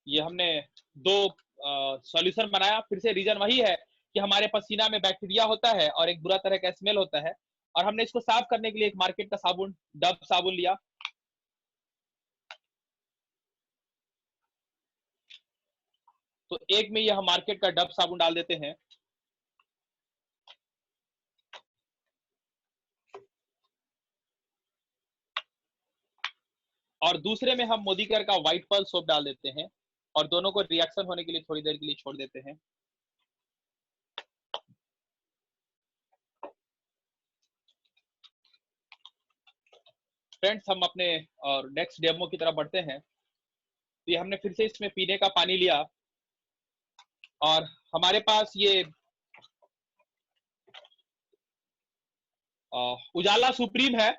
ये हमने 2 सॉल्यूशन बनाया। फिर से रीजन वही है कि हमारे पसीना में बैक्टीरिया होता है और एक बुरा तरह का स्मेल होता है, और हमने इसको साफ करने के लिए एक मार्केट का साबुन, डब साबुन लिया। तो एक में ये हम मार्केट का डब साबुन डाल देते हैं, और दूसरे में हम मोदी केयर का व्हाइट पर्ल सोप डाल देते हैं, और दोनों को रिएक्शन होने के लिए थोड़ी देर के लिए छोड़ देते हैं। फ्रेंड्स, हम अपने और नेक्स्ट डेमो की तरफ बढ़ते हैं। तो ये हमने फिर से इसमें पीने का पानी लिया, और हमारे पास ये उजाला सुप्रीम है।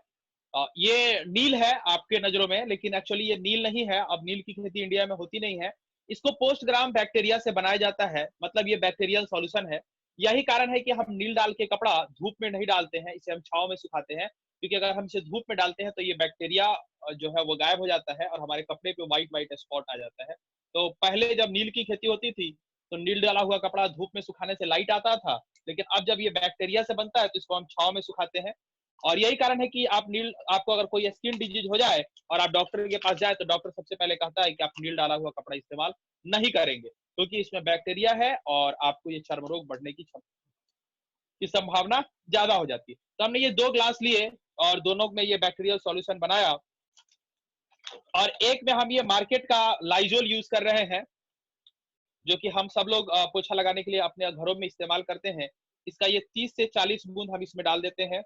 ये नील है आपके नजरों में, लेकिन एक्चुअली ये नील नहीं है। अब नील की खेती इंडिया में होती नहीं है। इसको पोस्ट ग्राम बैक्टीरिया से बनाया जाता है, मतलब ये बैक्टीरियल सॉल्यूशन है। यही कारण है कि हम नील डाल के कपड़ा धूप में नहीं डालते हैं, इसे हम छांव में सुखाते हैं, क्योंकि अगर हम इसे धूप में डालते हैं तो ये बैक्टीरिया जो है वो गायब हो जाता है और हमारे कपड़े पे व्हाइट व्हाइट स्पॉट आ जाता है। तो पहले जब नील की खेती होती थी तो नील डाला हुआ कपड़ा धूप में सुखाने से लाइट आता था, लेकिन अब जब ये बैक्टीरिया से बनता है तो इसको हम छांव में सुखाते हैं। और यही कारण है कि आपको अगर कोई स्किन डिजीज हो जाए और आप डॉक्टर के पास जाए तो डॉक्टर सबसे पहले कहता है कि आप नील डाला हुआ कपड़ा इस्तेमाल नहीं करेंगे, क्योंकि इसमें बैक्टीरिया है और आपको ये चर्म रोग बढ़ने की संभावना ज्यादा हो जाती है। तो हमने ये 2 ग्लास लिए और दोनों में ये बैक्टीरियल सॉल्यूशन बनाया, और एक में हम ये मार्केट का लाइजोल यूज कर रहे हैं, जो कि हम सब लोग पोछा लगाने के लिए अपने घरों में इस्तेमाल करते हैं। इसका ये 30 से 40 बूंद हम इसमें डाल देते हैं।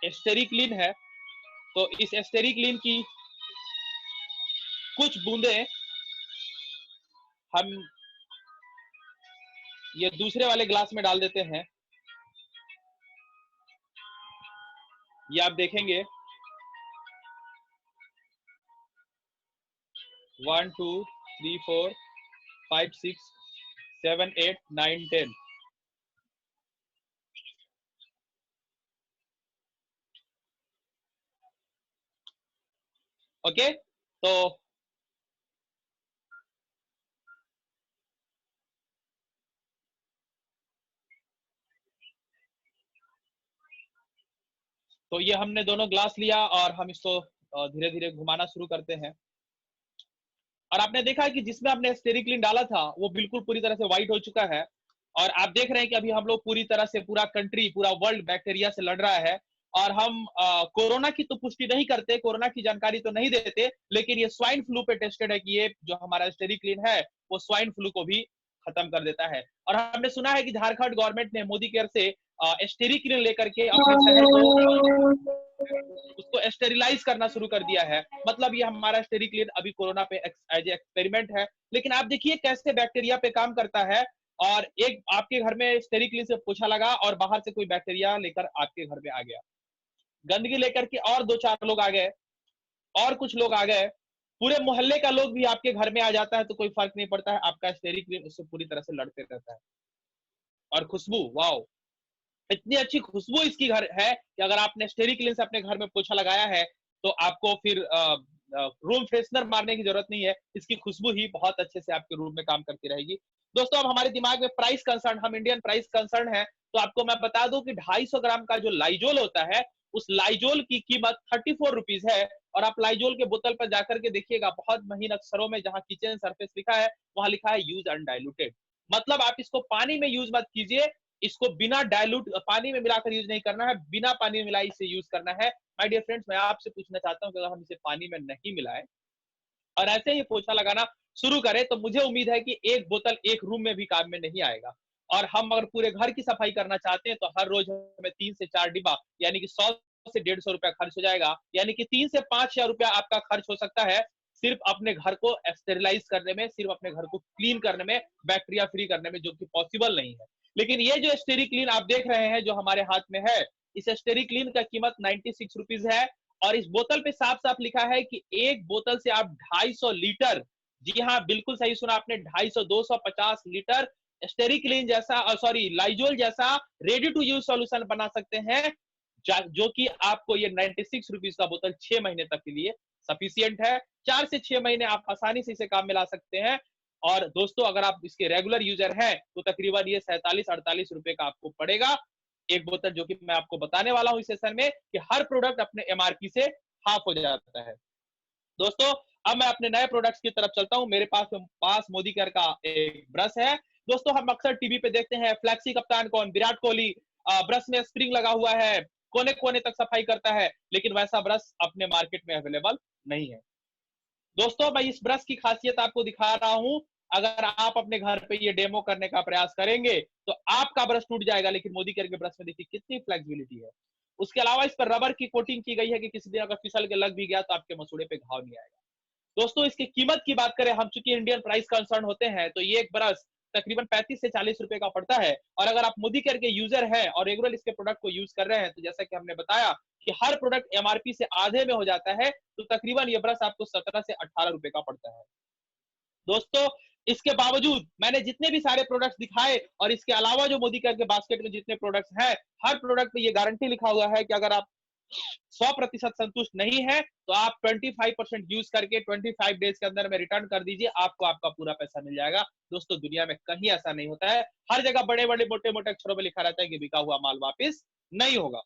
एस्टेरिक्लिन है, तो इस एस्टेरिक्लिन की कुछ बूंदे हम ये दूसरे वाले ग्लास में डाल देते हैं। ये आप देखेंगे 1 2 3 4 5 6 7 8 9 10। ओके, तो ये हमने दोनों ग्लास लिया और हम इसको धीरे धीरे घुमाना शुरू करते हैं। और आपने देखा है कि जिसमें हमने एस्टेरिक्लिन डाला था वो बिल्कुल पूरी तरह से व्हाइट हो चुका है, और आप देख रहे हैं कि अभी हम लोग पूरी तरह से पूरा कंट्री, पूरा वर्ल्ड बैक्टीरिया से लड़ रहा है। और हम कोरोना की तो पुष्टि नहीं करते, कोरोना की जानकारी तो नहीं देते, लेकिन ये स्वाइन फ्लू पे टेस्टेड है कि ये जो हमारा एस्टेरिक्लिन है वो स्वाइन फ्लू को भी खत्म कर देता है। और हमने सुना है कि झारखंड गवर्नमेंट ने मोदी केयर से एस्टेरिक्लिन लेकर के अपने शहर को उसको स्टेरिलाइज करना शुरू कर दिया है। मतलब ये हमारा एस्टेरिक्लिन अभी कोरोना पे एज एक्सपेरिमेंट है, लेकिन आप देखिए कैसे बैक्टीरिया पे काम करता है। और एक आपके घर में एस्टेरिक्लिन से पोछा लगा और बाहर से कोई बैक्टीरिया लेकर आपके घर में आ गया, गंदगी लेकर के और 2-4 लोग आ गए, और कुछ लोग आ गए, पूरे मोहल्ले का लोग भी आपके घर में आ जाता है तो कोई फर्क नहीं पड़ता है, आपका एस्टेरिक्लिन उससे पूरी तरह से लड़ते रहता है। और खुशबू, वाओ, इतनी अच्छी खुशबू इसकी घर है कि अगर आपने एस्टेरिक्लिन से अपने घर में पोछा लगाया है तो आपको फिर रूम फ्रेशनर मारने की जरूरत नहीं है, इसकी खुशबू ही बहुत अच्छे से आपके रूम में काम करती रहेगी। दोस्तों, अब हमारे दिमाग में प्राइस कंसर्न, हम इंडियन प्राइस कंसर्न है, तो आपको मैं बता दूं कि 250 ग्राम का जो लाइजोल होता है उस लाइजोल की कीमत 34 रुपीज है। और आप लाइजोल के बोतल पर जाकर के देखिएगा, बहुत महीन अक्षरों में जहां किचन सरफेस लिखा है वहां लिखा है यूज अनडाइल्यूटेड। मतलब आप इसको पानी में यूज मत कीजिए, इसको बिना डायलूट पानी में मिलाकर यूज नहीं करना है, बिना पानी में मिलाई इसे यूज करना है। माय डियर फ्रेंड्स, मैं आपसे पूछना चाहता हूं कि अगर हम इसे पानी में नहीं मिलाएं और ऐसे ही पोछा लगाना शुरू करें तो मुझे उम्मीद है कि एक बोतल एक रूम में भी काम में नहीं आएगा। और हम अगर पूरे घर की सफाई करना चाहते हैं तो हर रोज हमें 3 से 4 डिब्बा यानी कि 100 से 150 रुपया खर्च हो जाएगा, यानी कि 3 से 5,000 रुपया आपका खर्च हो सकता है सिर्फ अपने घर को स्टेरिलाइज करने में, सिर्फ अपने घर को क्लीन करने में, बैक्टीरिया फ्री करने में, जो कि पॉसिबल नहीं है। लेकिन ये जो स्टेरी क्लीन आप देख रहे हैं जो हमारे हाथ में है, इस स्टेरी क्लीन का कीमत 96 रुपीज है और इस बोतल पे साफ साफ लिखा है कि एक बोतल से आप 250 लीटर, जी हाँ बिल्कुल सही सुना आपने, 250 250 लीटर स्टेरी क्लीन जैसा, सॉरी लाइजोल जैसा रेडी टू यूज सॉल्यूशन बना सकते हैं, जो कि आपको ये 96 रुपीज का बोतल 6 महीने तक के लिए सफिशियंट है। 4 से 6 महीने आप आसानी से इसे काम में ला सकते हैं। और दोस्तों अगर आप इसके रेगुलर यूजर हैं तो तकरीबन ये 47-48 रुपए का आपको पड़ेगा एक बोतल, जो कि मैं आपको बताने वाला हूं इस सेशन में कि हर प्रोडक्ट अपने एमआरपी से हाफ हो जाता है। दोस्तों अब मैं अपने नए प्रोडक्ट्स की तरफ चलता हूं। मेरे पास मोदी केयर का एक ब्रश है। दोस्तों हम अक्सर टीवी पे देखते हैं फ्लैक्सी कप्तान कौन, विराट कोहली, ब्रश में स्प्रिंग लगा हुआ है, कोने कोने तक सफाई करता है, लेकिन वैसा ब्रश अपने मार्केट में अवेलेबल नहीं है। दोस्तों मैं इस ब्रश की खासियत आपको दिखा रहा हूं। अगर आप अपने घर पे ये डेमो करने का प्रयास करेंगे तो आपका ब्रश टूट जाएगा, लेकिन मोदी केयर के ब्रश में देखिए कितनी फ्लेक्सिबिलिटी है। उसके अलावा इस पर रबर की कोटिंग की गई है कि किसी दिन अगर फिसल के लग भी गया तो आपके मसूड़े पे घाव नहीं आएगा। दोस्तों इसकी कीमत की बात करें, हम चूंकि इंडियन प्राइस कंसर्न होते हैं, तो ये एक ब्रश तकरीबन 35 से 40 रुपए का पड़ता है। और अगर आप मोदी केयर के यूजर हैं और रेगुलर इसके प्रोडक्ट को यूज कर रहे हैं, तो जैसा कि हमने बताया कि हर प्रोडक्ट एमआरपी से आधे में हो जाता है, तो तकरीबन ये ब्रश आपको 17 से 18 रुपए का पड़ता है। दोस्तों इसके बावजूद मैंने जितने भी सारे प्रोडक्ट्स दिखाए और इसके अलावा जो मोदी केयर के बास्केट में जितने प्रोडक्ट्स हैं, हर प्रोडक्ट में ये गारंटी लिखा हुआ है कि अगर आप 100% संतुष्ट नहीं है तो आप 25% यूज करके 25 डेज के अंदर में रिटर्न कर दीजिए, आपको आपका पूरा पैसा मिल जाएगा। दोस्तों दुनिया में कहीं ऐसा नहीं होता है, हर जगह बड़े बड़े मोटे मोटे अक्षरों में लिखा रहता है कि बिका हुआ माल वापस नहीं होगा।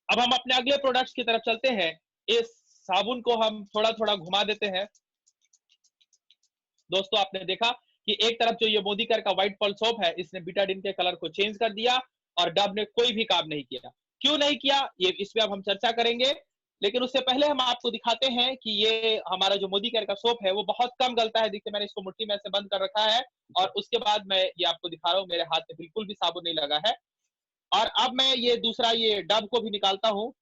अब हम अपने अगले प्रोडक्ट्स की तरफ चलते हैं। इस साबुन को हम थोड़ा थोड़ा घुमा देते हैं। दोस्तों आपने देखा कि एक तरफ जो ये मोदी केयर का व्हाइट पर्ल सोप है, इसने बीटाडिन के कलर को चेंज कर दिया और डब ने कोई भी काम नहीं किया। क्यों नहीं किया ये इस पे अब हम चर्चा करेंगे, लेकिन उससे पहले हम आपको दिखाते हैं कि ये हमारा जो मोदी केयर का सोप है वो बहुत कम गलता है। देखिए मैंने इसको मुट्ठी में से बंद कर रखा है और उसके बाद मैं ये आपको दिखा रहा हूँ, मेरे हाथ में बिल्कुल भी साबुन नहीं लगा है। और अब मैं ये दूसरा ये डब को भी निकालता हूँ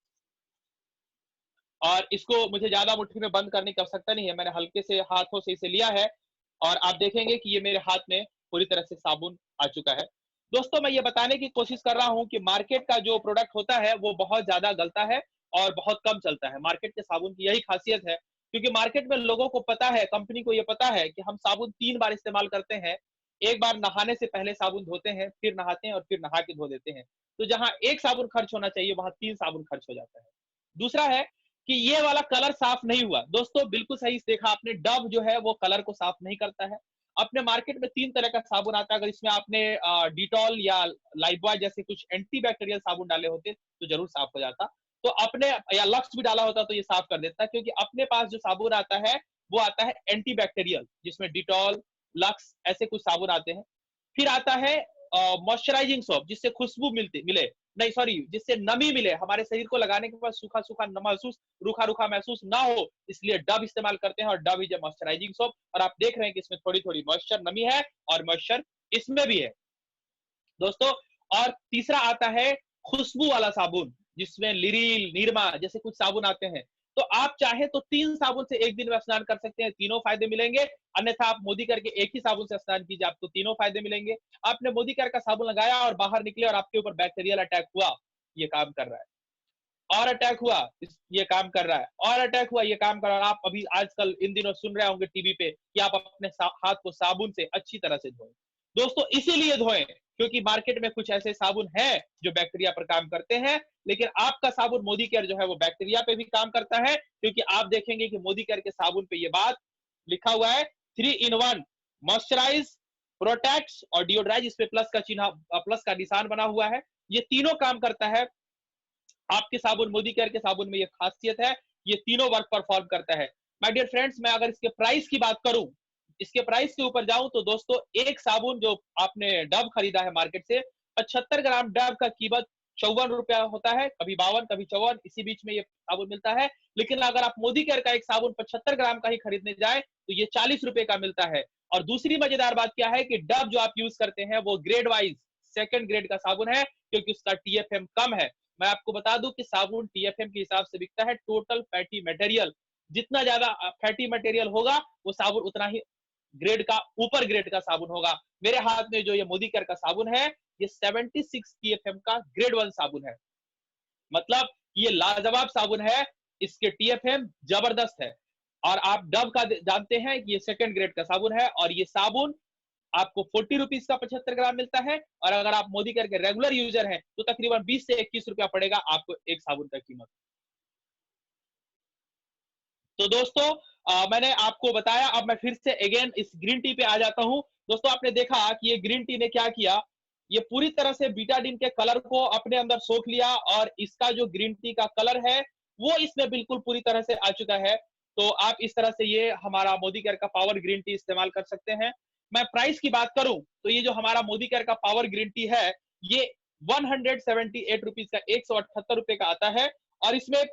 और इसको मुझे ज्यादा मुट्ठी में बंद करने की आवश्यकता नहीं है, मैंने हल्के से हाथों से इसे लिया है और आप देखेंगे कि ये मेरे हाथ में पूरी तरह से साबुन आ चुका है। दोस्तों मैं ये बताने की कोशिश कर रहा हूं कि मार्केट का जो प्रोडक्ट होता है वो बहुत ज्यादा गलता है और बहुत कम चलता है। मार्केट के साबुन की यही खासियत है, क्योंकि मार्केट में लोगों को पता है, कंपनी को ये पता है कि हम साबुन 3 बार इस्तेमाल करते हैं। एक बार नहाने से पहले साबुन धोते हैं, फिर नहाते हैं और फिर नहा के धो देते हैं। तो जहां एक साबुन खर्च होना चाहिए वहां 3 साबुन खर्च हो जाता है। दूसरा है कि ये वाला कलर साफ नहीं हुआ। दोस्तों बिल्कुल सही देखा आपने, डब जो है वो कलर को साफ नहीं करता है। अपने मार्केट में 3 तरह का साबुन आता है, अगर इसमें आपने डिटॉल या लाइफबॉय जैसे कुछ एंटीबैक्टीरियल साबुन डाले होते तो जरूर साफ हो जाता। तो अपने या लक्स भी डाला होता तो ये साफ कर देता, क्योंकि अपने पास जो साबुन आता है वो आता है एंटीबैक्टीरियल, जिसमें डिटॉल, लक्स ऐसे कुछ साबुन आते हैं। फिर आता है मॉइस्चराइजिंग सोप, जिससे खुशबू मिले, नहीं सॉरी, जिससे नमी मिले, हमारे शरीर को लगाने के बाद सूखा सूखा महसूस, रूखा रूखा महसूस ना हो, इसलिए डब इस्तेमाल करते हैं और dub is a moisturising soap. और आप देख रहे हैं कि इसमें थोड़ी थोड़ी मॉइस्चर नमी है और मॉइस्चर इसमें भी है दोस्तों। और तीसरा आता है खुशबू वाला साबुन, जिसमें लिरिल, निरमा जैसे कुछ साबुन आते हैं। तो आप चाहे तो 3 साबुन से एक दिन में स्नान कर सकते हैं, तीनों फायदे मिलेंगे। अन्यथा आप मोदी केयर के एक ही साबुन से स्नान कीजिए, आपको तीनों फायदे मिलेंगे। आपने मोदी केयर का साबुन लगाया और बाहर निकले और आपके ऊपर बैक्टीरियल अटैक हुआ, ये काम कर रहा है। और अटैक हुआ, ये काम कर रहा है। और अटैक हुआ, ये काम कर रहा है। आप अभी आजकल इन दिनों सुन रहे होंगे टीवी पे कि आप अपने हाथ को साबुन से अच्छी तरह से धोएं। दोस्तों इसीलिए धोएं क्योंकि मार्केट में कुछ ऐसे साबुन हैं जो बैक्टीरिया पर काम करते हैं, लेकिन आपका साबुन मोदी केयर जो है वो बैक्टीरिया पे भी काम करता है। क्योंकि आप देखेंगे कि मोदी केयर के साबुन पे ये बात लिखा हुआ है 3 in 1 मॉइस्चराइज, प्रोटेक्ट्स और डिओड्राइज। इस पे प्लस का चिन्ह, प्लस का निशान बना हुआ है। ये तीनों काम करता है आपके साबुन, मोदी केयर के साबुन में ये खासियत है, ये तीनों वर्क परफॉर्म करता है। माय डियर फ्रेंड्स, मैं अगर इसके प्राइस की बात करूं, इसके प्राइस के ऊपर जाऊं, तो दोस्तों एक साबुन जो आपने डब खरीदा है मार्केट से, 75 ग्राम डब का कीमत 54 रुपया होता है, कभी 52 कभी 54, इसी बीच में ये साबुन मिलता है। लेकिन अगर आप मोदी केयर का एक साबुन 75 ग्राम का ही खरीदने जाए तो ये 40 रुपए का मिलता है। और दूसरी मजेदार बात क्या है कि डब जो आप यूज करते हैं वो ग्रेड वाइज सेकंड ग्रेड का साबुन है, क्योंकि उसका TFM कम है। मैं आपको बता दूं कि साबुन टीएफएम के हिसाब से बिकता है, टोटल फैटी मटेरियल। जितना ज्यादा फैटी मटेरियल होगा वो साबुन उतना ही ग्रेड का, ऊपर ग्रेड का साबुन होगा। मेरे हाथ में जो ये मोदी केयर का साबुन है, ये 76 टीएफएम का ग्रेड 1 साबुन है। मतलब ये लाजवाब साबुन है, इसके टीएफएम जबरदस्त है। और आप डव का जानते हैं कि ये सेकंड ग्रेड का साबुन है, और ये साबुन आपको 40 रुपीज का 75 ग्राम मिलता है। और अगर आप मोदी केयर के रेगुलर यूजर हैं तो तकरीबन 20 से 21 रुपया पड़ेगा आपको एक साबुन का कीमत। तो दोस्तों मैंने आपको बताया, अब मैं फिर से अगेन इस ग्रीन टी पे आ जाता हूं। दोस्तों आपने देखा कि ये ग्रीन टी ने क्या किया, ये पूरी तरह से बीटाडीन के कलर को अपने अंदर सोख लिया, और इसका जो ग्रीन टी का कलर है वो इसमें बिल्कुल पूरी तरह से आ चुका है। तो आप इस तरह से ये हमारा मोदी केयर का पावर ग्रीन टी इस्तेमाल कर सकते हैं। मैं प्राइस की बात करूं तो ये जो हमारा मोदी केयर का पावर ग्रीन टी है, ये 178 रुपीज का, 178 रुपए का आता है। और इसमें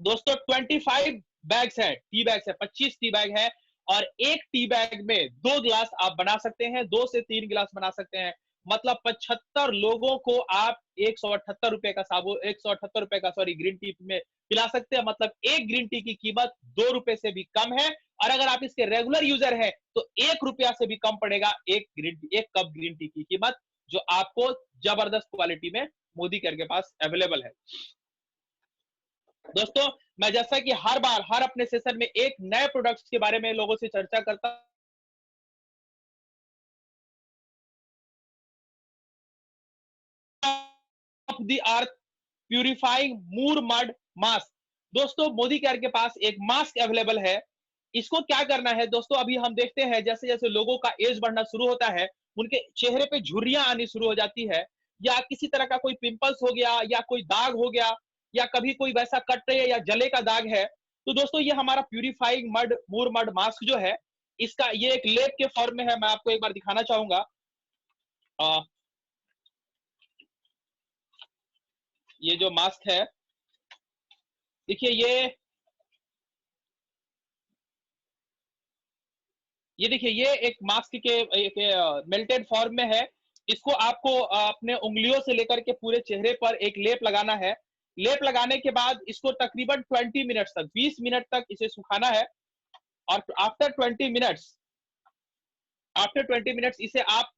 दोस्तों 25 बैग्स है, टी बैग्स है, 25 टी बैग है। और एक टी बैग में 2 गिलास आप बना सकते हैं, 2 से 3 गिलास बना सकते हैं। मतलब 75 लोगों को आप 178 रुपए का साबुन, 178 रुपए का सॉरी ग्रीन टी में पिला सकते हैं। मतलब एक ग्रीन टी की कीमत 2 रुपए से भी कम है। और अगर आप इसके रेगुलर यूजर हैं तो 1 रुपया से भी कम पड़ेगा एक कप ग्रीन टी की कीमत, जो आपको जबरदस्त क्वालिटी में मोदी केयर के पास अवेलेबल है। दोस्तों मैं जैसा कि हर बार हर अपने सेशन में एक नए प्रोडक्ट्स के बारे में लोगों से चर्चा करता of the earth purifying moor mud mask. दोस्तों मोदी केयर के पास एक मास्क अवेलेबल है। इसको क्या करना है दोस्तों, अभी हम देखते हैं जैसे जैसे लोगों का एज बढ़ना शुरू होता है, उनके चेहरे पे झुर्रियां आनी शुरू हो जाती है, या किसी तरह का कोई पिंपल्स हो गया, या कोई दाग हो गया, या कभी कोई वैसा कट या जले का दाग है। तो दोस्तों ये हमारा प्यूरिफाइंग मड मूर मड मास्क जो है, इसका ये एक लेप के फॉर्म में है। मैं आपको एक बार दिखाना चाहूंगा। ये जो मास्क है, देखिए ये देखिए, ये एक मास्क के एक मेल्टेड फॉर्म में है। इसको आपको अपने उंगलियों से लेकर के पूरे चेहरे पर एक लेप लगाना है। लेप लगाने के बाद इसको तकरीबन 20 मिनट तक, 20 मिनट तक इसे सुखाना है। और आफ्टर 20 मिनट्स इसे आप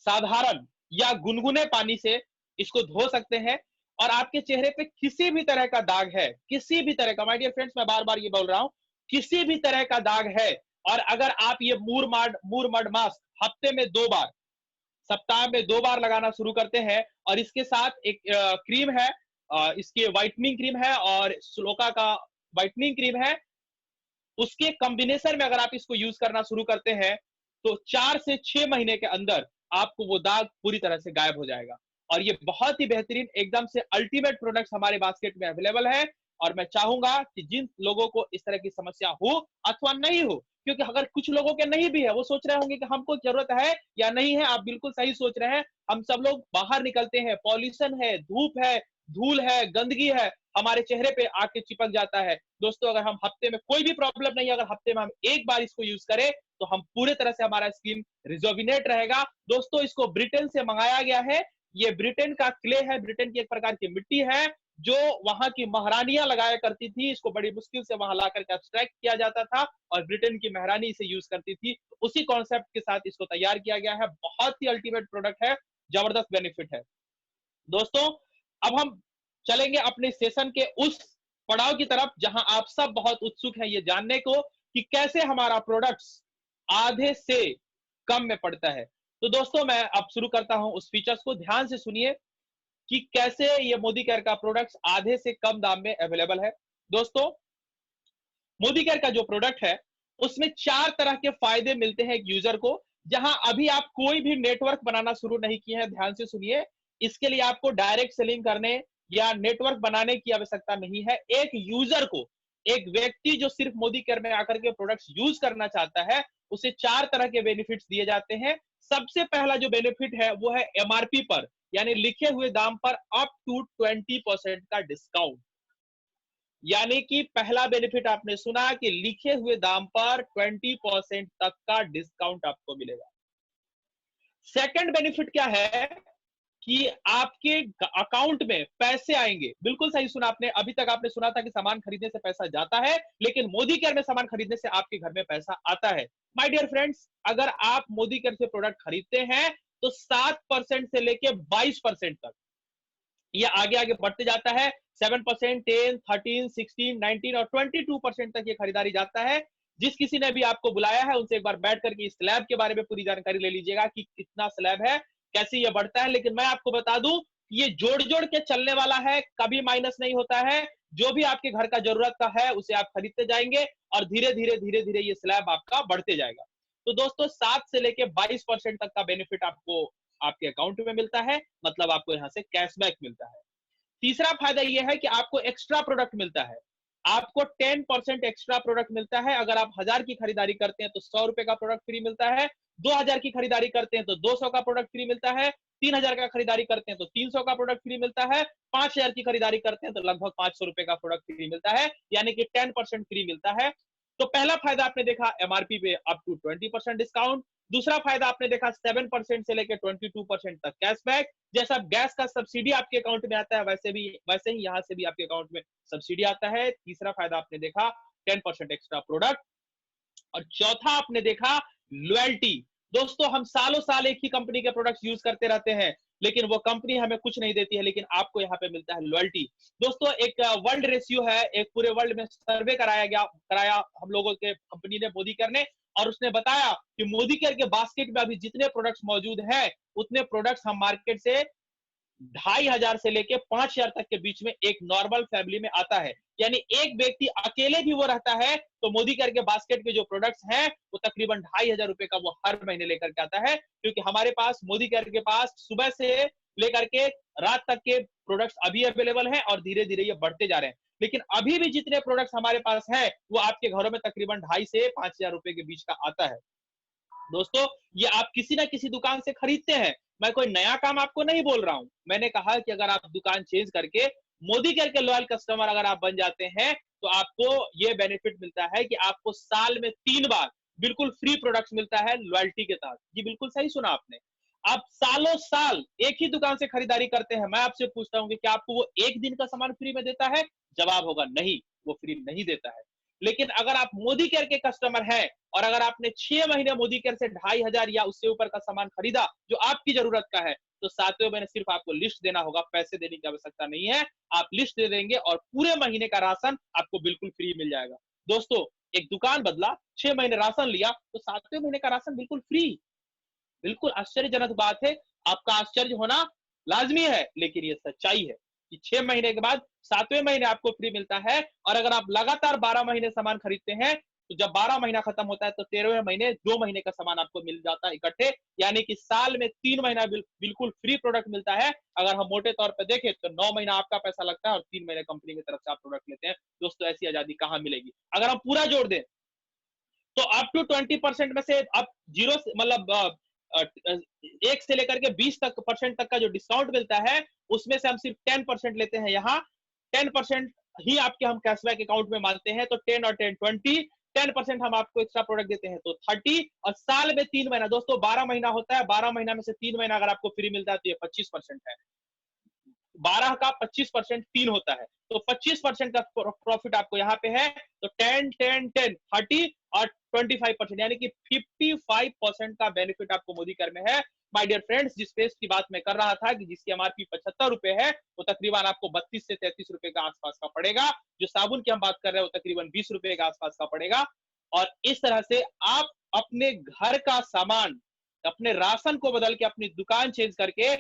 साधारण या गुनगुने पानी से इसको धो सकते हैं। और आपके चेहरे पे किसी भी तरह का दाग है, किसी भी तरह का, माय डियर फ्रेंड्स मैं बार बार ये बोल रहा हूं, किसी भी तरह का दाग है, और अगर आप ये मूर मड मास्क हफ्ते में 2 बार, सप्ताह में 2 बार लगाना शुरू करते हैं, और इसके साथ एक क्रीम है, इसकी व्हाइटनिंग क्रीम है, और स्लोका का व्हाइटनिंग क्रीम है, उसके कॉम्बिनेशन में अगर आप इसको यूज करना शुरू करते हैं तो 4 से 6 महीने के अंदर आपको वो दाग पूरी तरह से गायब हो जाएगा। और ये बहुत ही बेहतरीन, एकदम से अल्टीमेट प्रोडक्ट्स हमारे बास्केट में अवेलेबल है। और मैं चाहूंगा कि जिन लोगों को इस तरह की समस्या हो अथवा नहीं हो, क्योंकि अगर कुछ लोगों के नहीं भी है, वो सोच रहे होंगे कि हमको जरूरत है या नहीं है, आप बिल्कुल सही सोच रहे हैं। हम सब लोग बाहर निकलते हैं, पॉल्यूशन है, धूप है, धूल है, गंदगी है, हमारे चेहरे पे आके चिपक जाता है। दोस्तों अगर हम हफ्ते में, कोई भी प्रॉब्लम नहीं, अगर हफ्ते में हम एक बार इसको यूज करें तो हम पूरे तरह से, हमारा स्किन रिजोविनेट रहेगा। दोस्तों इसको ब्रिटेन से मंगाया गया है। ये ब्रिटेन का क्ले है, ब्रिटेन की एक प्रकार की मिट्टी है जो वहां की महारानियां लगाया करती थी। इसको बड़ी मुश्किल से वहां लाकर के एक्सट्रैक्ट किया जाता था, और ब्रिटेन की महारानी इसे यूज करती थी। उसी कॉन्सेप्ट के साथ इसको तैयार किया गया है। बहुत ही अल्टीमेट प्रोडक्ट है, जबरदस्त बेनिफिट है। दोस्तों अब हम चलेंगे अपने सेशन के उस पड़ाव की तरफ जहां आप सब बहुत उत्सुक हैं ये जानने को कि कैसे हमारा प्रोडक्ट्स आधे से कम में पड़ता है। तो दोस्तों मैं अब शुरू करता हूं उस फीचर्स को, ध्यान से सुनिए कि कैसे ये मोदी केयर का प्रोडक्ट्स आधे से कम दाम में अवेलेबल है। दोस्तों मोदी केयर का जो प्रोडक्ट है उसमें 4 तरह के फायदे मिलते हैं एक यूजर को। जहां अभी आप कोई भी नेटवर्क बनाना शुरू नहीं किए हैं, ध्यान से सुनिए, इसके लिए आपको डायरेक्ट सेलिंग करने या नेटवर्क बनाने की आवश्यकता नहीं है। एक यूजर को, एक व्यक्ति जो सिर्फ मोदी केयर में आकर के प्रोडक्ट्स यूज करना चाहता है, उसे 4 तरह के बेनिफिट्स दिए जाते हैं। सबसे पहला जो बेनिफिट है वो है एमआरपी पर, यानी लिखे हुए दाम पर अप टू 20% का डिस्काउंट। यानी कि पहला बेनिफिट आपने सुना कि लिखे हुए दाम पर 20% तक का डिस्काउंट आपको मिलेगा। सेकंड बेनिफिट क्या है कि आपके अकाउंट में पैसे आएंगे। बिल्कुल सही सुना आपने। अभी तक आपने सुना था कि सामान खरीदने से पैसा जाता है, लेकिन मोदी केयर में सामान खरीदने से आपके घर में पैसा आता है। माय डियर फ्रेंड्स, अगर आप मोदी केयर से प्रोडक्ट खरीदते हैं तो 7% से लेके 22% तक ये आगे आगे बढ़ते जाता है। 7%, 10, 13, 16, 19 और 22% तक ये खरीदारी जाता है। जिस किसी ने भी आपको बुलाया है उनसे एक बार बैठ करके इस स्लैब के बारे में पूरी जानकारी ले लीजिएगा कि कितना स्लैब है, कैसे ये बढ़ता है। लेकिन मैं आपको बता दूं, ये जोड़ जोड़ के चलने वाला है, कभी माइनस नहीं होता है। जो भी आपके घर का जरूरत का है उसे आप खरीदते जाएंगे और धीरे धीरे धीरे धीरे ये स्लैब आपका बढ़ते जाएगा। तो दोस्तों 7 से लेके 22% तक का बेनिफिट आपको आपके अकाउंट में मिलता है, मतलब आपको यहाँ से कैशबैक मिलता है। तीसरा फायदा यह है कि आपको एक्स्ट्रा प्रोडक्ट मिलता है। आपको 10% एक्स्ट्रा प्रोडक्ट मिलता है। अगर आप 1000 की खरीदारी करते हैं तो 100 रुपए का प्रोडक्ट फ्री मिलता है। 2000 की खरीदारी करते हैं तो 200 का प्रोडक्ट फ्री मिलता है। 3000 का खरीदारी करते हैं तो 300 का प्रोडक्ट फ्री मिलता है। 5000 की खरीदारी करते हैं तो लगभग 500 रुपए का प्रोडक्ट फ्री मिलता है, यानी कि 10% फ्री मिलता है। तो पहला फायदा आपने देखा एमआरपी पे अप टू 20% डिस्काउंट। दूसरा फायदा आपने देखा 7% से लेकर 22% तक कैशबैक। जैसा गैस का सब्सिडी आपके अकाउंट में आता है वैसे ही यहाँ से भी आपके अकाउंट में सब्सिडी आता है। तीसरा फायदा आपने देखा 10% एक्स्ट्रा प्रोडक्ट। और चौथा आपने देखा लॉयल्टी। दोस्तों हम सालों साल एक ही कंपनी के प्रोडक्ट्स यूज करते रहते हैं, लेकिन वो कंपनी हमें कुछ नहीं देती है, लेकिन आपको यहाँ पे मिलता है लॉयल्टी। दोस्तों एक वर्ल्ड रेशियो है, एक पूरे वर्ल्ड में सर्वे कराया हम लोगों के कंपनी ने मोदी केयर ने, और उसने बताया कि मोदी केयर के बास्केट में अभी जितने प्रोडक्ट्स मौजूद हैं उतने प्रोडक्ट्स हम मार्केट से 2500 से लेके 5000 तक के बीच में एक नॉर्मल फैमिली में आता है। यानी एक व्यक्ति अकेले भी वो रहता है तो मोदी केयर के बास्केट के जो प्रोडक्ट्स हैं वो तकरीबन 2500 रुपए का वो हर महीने लेकर के आता है, क्योंकि हमारे पास मोदी केयर के पास सुबह से लेकर के रात तक के प्रोडक्ट्स अभी अवेलेबल हैं और धीरे धीरे ये बढ़ते जा रहे हैं। लेकिन अभी भी जितने प्रोडक्ट्स हमारे पास है वो आपके घरों में तकरीबन 2500 से 5000 रुपए के बीच का आता है। दोस्तों ये आप किसी ना किसी दुकान से खरीदते हैं। मैं कोई नया काम आपको नहीं बोल रहा हूं। मैंने कहा कि अगर आप दुकान चेंज करके मोदी केयर के लॉयल कस्टमर अगर आप बन जाते हैं तो आपको ये बेनिफिट मिलता है कि आपको साल में 3 बार बिल्कुल फ्री प्रोडक्ट्स मिलता है लॉयल्टी के तहत। जी बिल्कुल सही सुना आपने। आप सालों साल एक ही दुकान से खरीदारी करते हैं, मैं आपसे पूछता हूं कि क्या आपको वो एक दिन का सामान फ्री में देता है? जवाब होगा नहीं, वो फ्री नहीं देता है। लेकिन अगर आप मोदी केयर के कस्टमर हैं और अगर आपने 6 महीने मोदी केयर से 2500 या उससे ऊपर का सामान खरीदा जो आपकी जरूरत का है, तो 7वें महीने सिर्फ आपको लिस्ट देना होगा, पैसे देने की आवश्यकता नहीं है। आप लिस्ट दे देंगे और पूरे महीने का राशन आपको बिल्कुल फ्री मिल जाएगा। दोस्तों एक दुकान बदला, 6 महीने राशन लिया, तो 7वें महीने का राशन बिल्कुल फ्री। बिल्कुल आश्चर्यजनक बात है, आपका आश्चर्य होना लाजमी है, लेकिन ये सच्चाई है कि 6 महीने के बाद 7वें महीने आपको फ्री मिलता है। और अगर आप लगातार 12 महीने सामान खरीदते हैं तो जब 12 महीना खत्म होता है तो 13वें महीने 2 महीने का सामान आपको मिल जाता है इकट्ठे, यानी कि साल में 3 महीना बिल्कुल फ्री प्रोडक्ट मिलता है। अगर हम मोटे तौर पर देखें तो 9 महीना आपका पैसा लगता है और 3 महीने कंपनी की तरफ से आप प्रोडक्ट लेते हैं। दोस्तों ऐसी आजादी कहां मिलेगी? अगर हम पूरा जोड़ दें तो अप टू 20% में से अब जीरो मतलब 1 से लेकर के 20% तक का जो डिस्काउंट मिलता है उसमें से हम सिर्फ 10% लेते हैं। यहाँ 10% ही आपके हम कैशबैक अकाउंट में मानते हैं, तो 10 और 10 20, 10% हम आपको एक्स्ट्रा प्रोडक्ट देते हैं तो 30, और साल में 3 महीना, दोस्तों 12 महीना होता है, 12 महीना में से 3 महीना अगर आपको फ्री मिलता है तो ये 25% है। 12 का 25% 3 होता है, तो 25% का प्रॉफिट आपको यहाँ पे है। तो 10 10 10 30 और 25%, यानी कि 55% का बेनिफिट आपको मोदी केयर में है। माय डियर फ्रेंड्स, जिस पेस्ट की बात मैं कर रहा था कि जिसकी एमआरपी 75 रुपए है वो तकरीबन आपको 32 से 33 रुपए के आसपास का पड़ेगा। जो साबुन की हम बात कर रहे हैं वो तकरीबन 20 रुपए के आसपास का पड़ेगा। और इस तरह से आप अपने घर का सामान, अपने राशन को बदल के अपनी दुकान चेंज करके,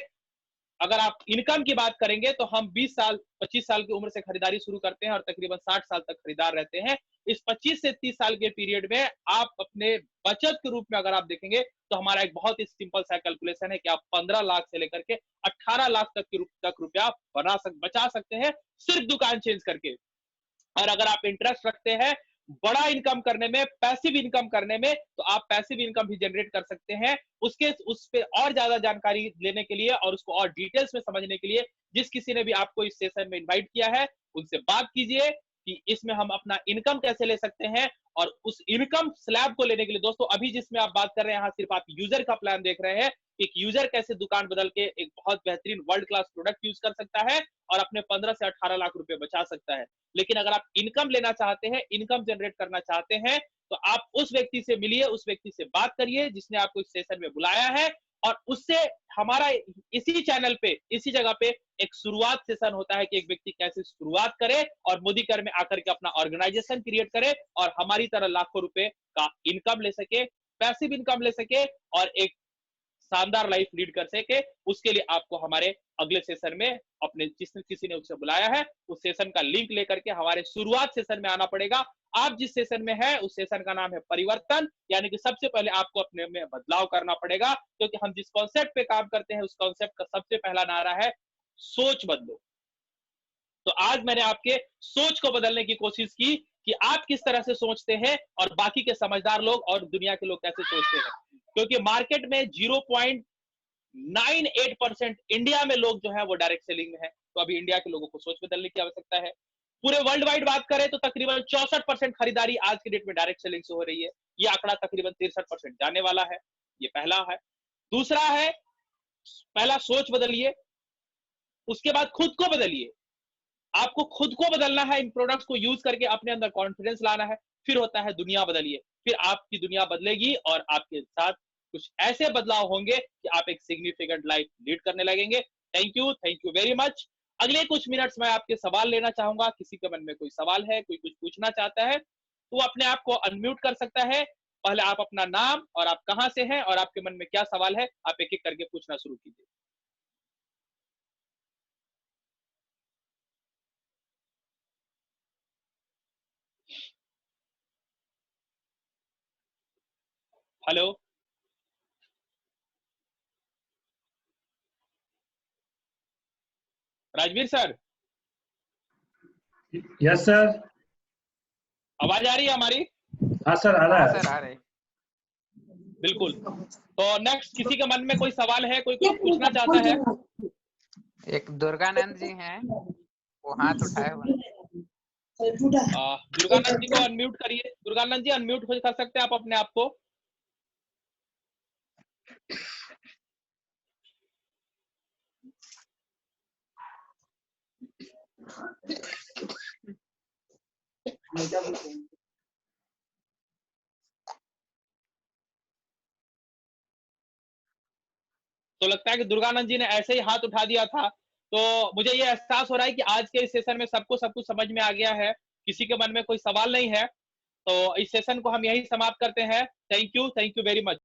अगर आप इनकम की बात करेंगे तो हम 20 साल 25 साल की उम्र से खरीदारी शुरू करते हैं और तकरीबन 60 साल तक खरीदार रहते हैं। इस 25 से 30 साल के पीरियड में आप अपने बचत के रूप में अगर आप देखेंगे तो हमारा एक बहुत ही सिंपल सा कैलकुलेशन है कि आप 15 लाख से लेकर के 18 लाख तक रुपया बचा सकते हैं सिर्फ दुकान चेंज करके। और अगर आप इंटरेस्ट रखते हैं बड़ा इनकम करने में, पैसिव इनकम करने में, तो आप पैसिव इनकम भी जनरेट कर सकते हैं। उस पे और ज्यादा जानकारी लेने के लिए और उसको और डिटेल्स में समझने के लिए जिस किसी ने भी आपको इस सेशन में इनवाइट किया है उनसे बात कीजिए, कि इसमें हम अपना इनकम कैसे ले सकते हैं। और उस इनकम स्लैब को लेने के लिए दोस्तों अभी जिसमें आप बात कर रहे हैं, यहाँ सिर्फ आप यूजर का प्लान देख रहे हैं, एक यूजर कैसे दुकान बदल के एक बहुत बेहतरीन वर्ल्ड क्लास प्रोडक्ट यूज कर सकता है और अपने 15 से 18 लाख रुपए बचा सकता है। लेकिन अगर आप इनकम लेना चाहते हैं, इनकम जनरेट करना चाहते हैं, तो आप उस व्यक्ति से मिलिए, उस व्यक्ति से बात करिए जिसने आपको इस सेशन में बुलाया है, और उससे हमारा इसी चैनल पे, इसी जगह पे एक शुरुआत सेशन होता है कि एक व्यक्ति कैसे शुरुआत करे और मोदी कर में आकर के अपना ऑर्गेनाइजेशन क्रिएट करे और हमारी तरह लाखों रुपए का इनकम ले सके, पैसिव इनकम ले सके और एक शानदार लाइफ लीड कर सके। उसके लिए आपको हमारे अगले सेशन में अपने जिसने किसी ने उसे बुलाया है उस सेशन का लिंक लेकर के हमारे शुरुआत सेशन में आना पड़ेगा। आप जिस सेशन में है उस सेशन का नाम है परिवर्तन, यानी कि सबसे पहले आपको अपने में बदलाव करना पड़ेगा, क्योंकि हम जिस कॉन्सेप्ट पे काम करते हैं उस कॉन्सेप्ट का सबसे पहला नारा है सोच बदलो। तो आज मैंने आपके सोच को बदलने की कोशिश की कि आप किस तरह से सोचते हैं और बाकी के समझदार लोग और दुनिया के लोग कैसे सोचते हैं, क्योंकि मार्केट में 0.98% इंडिया में लोग जो है वो डायरेक्ट सेलिंग में है। तो अभी इंडिया के लोगों को सोच बदलने की आवश्यकता है। पूरे वर्ल्ड वाइड बात करें तो तकरीबन 64% खरीदारी आज के डेट में डायरेक्ट सेलिंग से हो रही है। ये आंकड़ा तकरीबन 63% जाने वाला है। ये पहला है। दूसरा है, पहला सोच बदलिए, उसके बाद खुद को बदलिए। आपको खुद को बदलना है, इन प्रोडक्ट्स को यूज करके अपने अंदर कॉन्फिडेंस लाना है। फिर होता है दुनिया बदलिए, फिर आपकी दुनिया बदलेगी और आपके साथ कुछ ऐसे बदलाव होंगे कि आप एक सिग्निफिकेंट लाइफ लीड करने लगेंगे। Thank you very much. अगले कुछ मिनट्स में आपके सवाल लेना चाहूंगा। किसी के मन में कोई सवाल है, कोई कुछ पूछना चाहता है तो वो अपने आप को अनम्यूट कर सकता है। पहले आप अपना नाम और आप कहां से हैं और आपके मन में क्या सवाल है, आप एक एक करके पूछना शुरू कीजिए। Hello, Rajveer sir, yes sir. आवाज आ रही है हमारी? हाँ सर, आ रहा है। सर आ रहे। बिल्कुल। तो नेक्स्ट किसी के मन में कोई सवाल है, कोई कुछ पूछना चाहता है? एक दुर्गानंद जी हैं, वो हाथ उठाए हुए हैं। दुर्गानंद जी को अनम्यूट करिए। दुर्गानंद जी अनम्यूट कर सकते हैं आप अपने आप को। तो लगता है कि दुर्गानंद जी ने ऐसे ही हाथ उठा दिया था। तो मुझे ये एहसास हो रहा है कि आज के इस सेशन में सबको सब कुछ समझ में आ गया है, किसी के मन में कोई सवाल नहीं है। तो इस सेशन को हम यही समाप्त करते हैं। Thank you very much.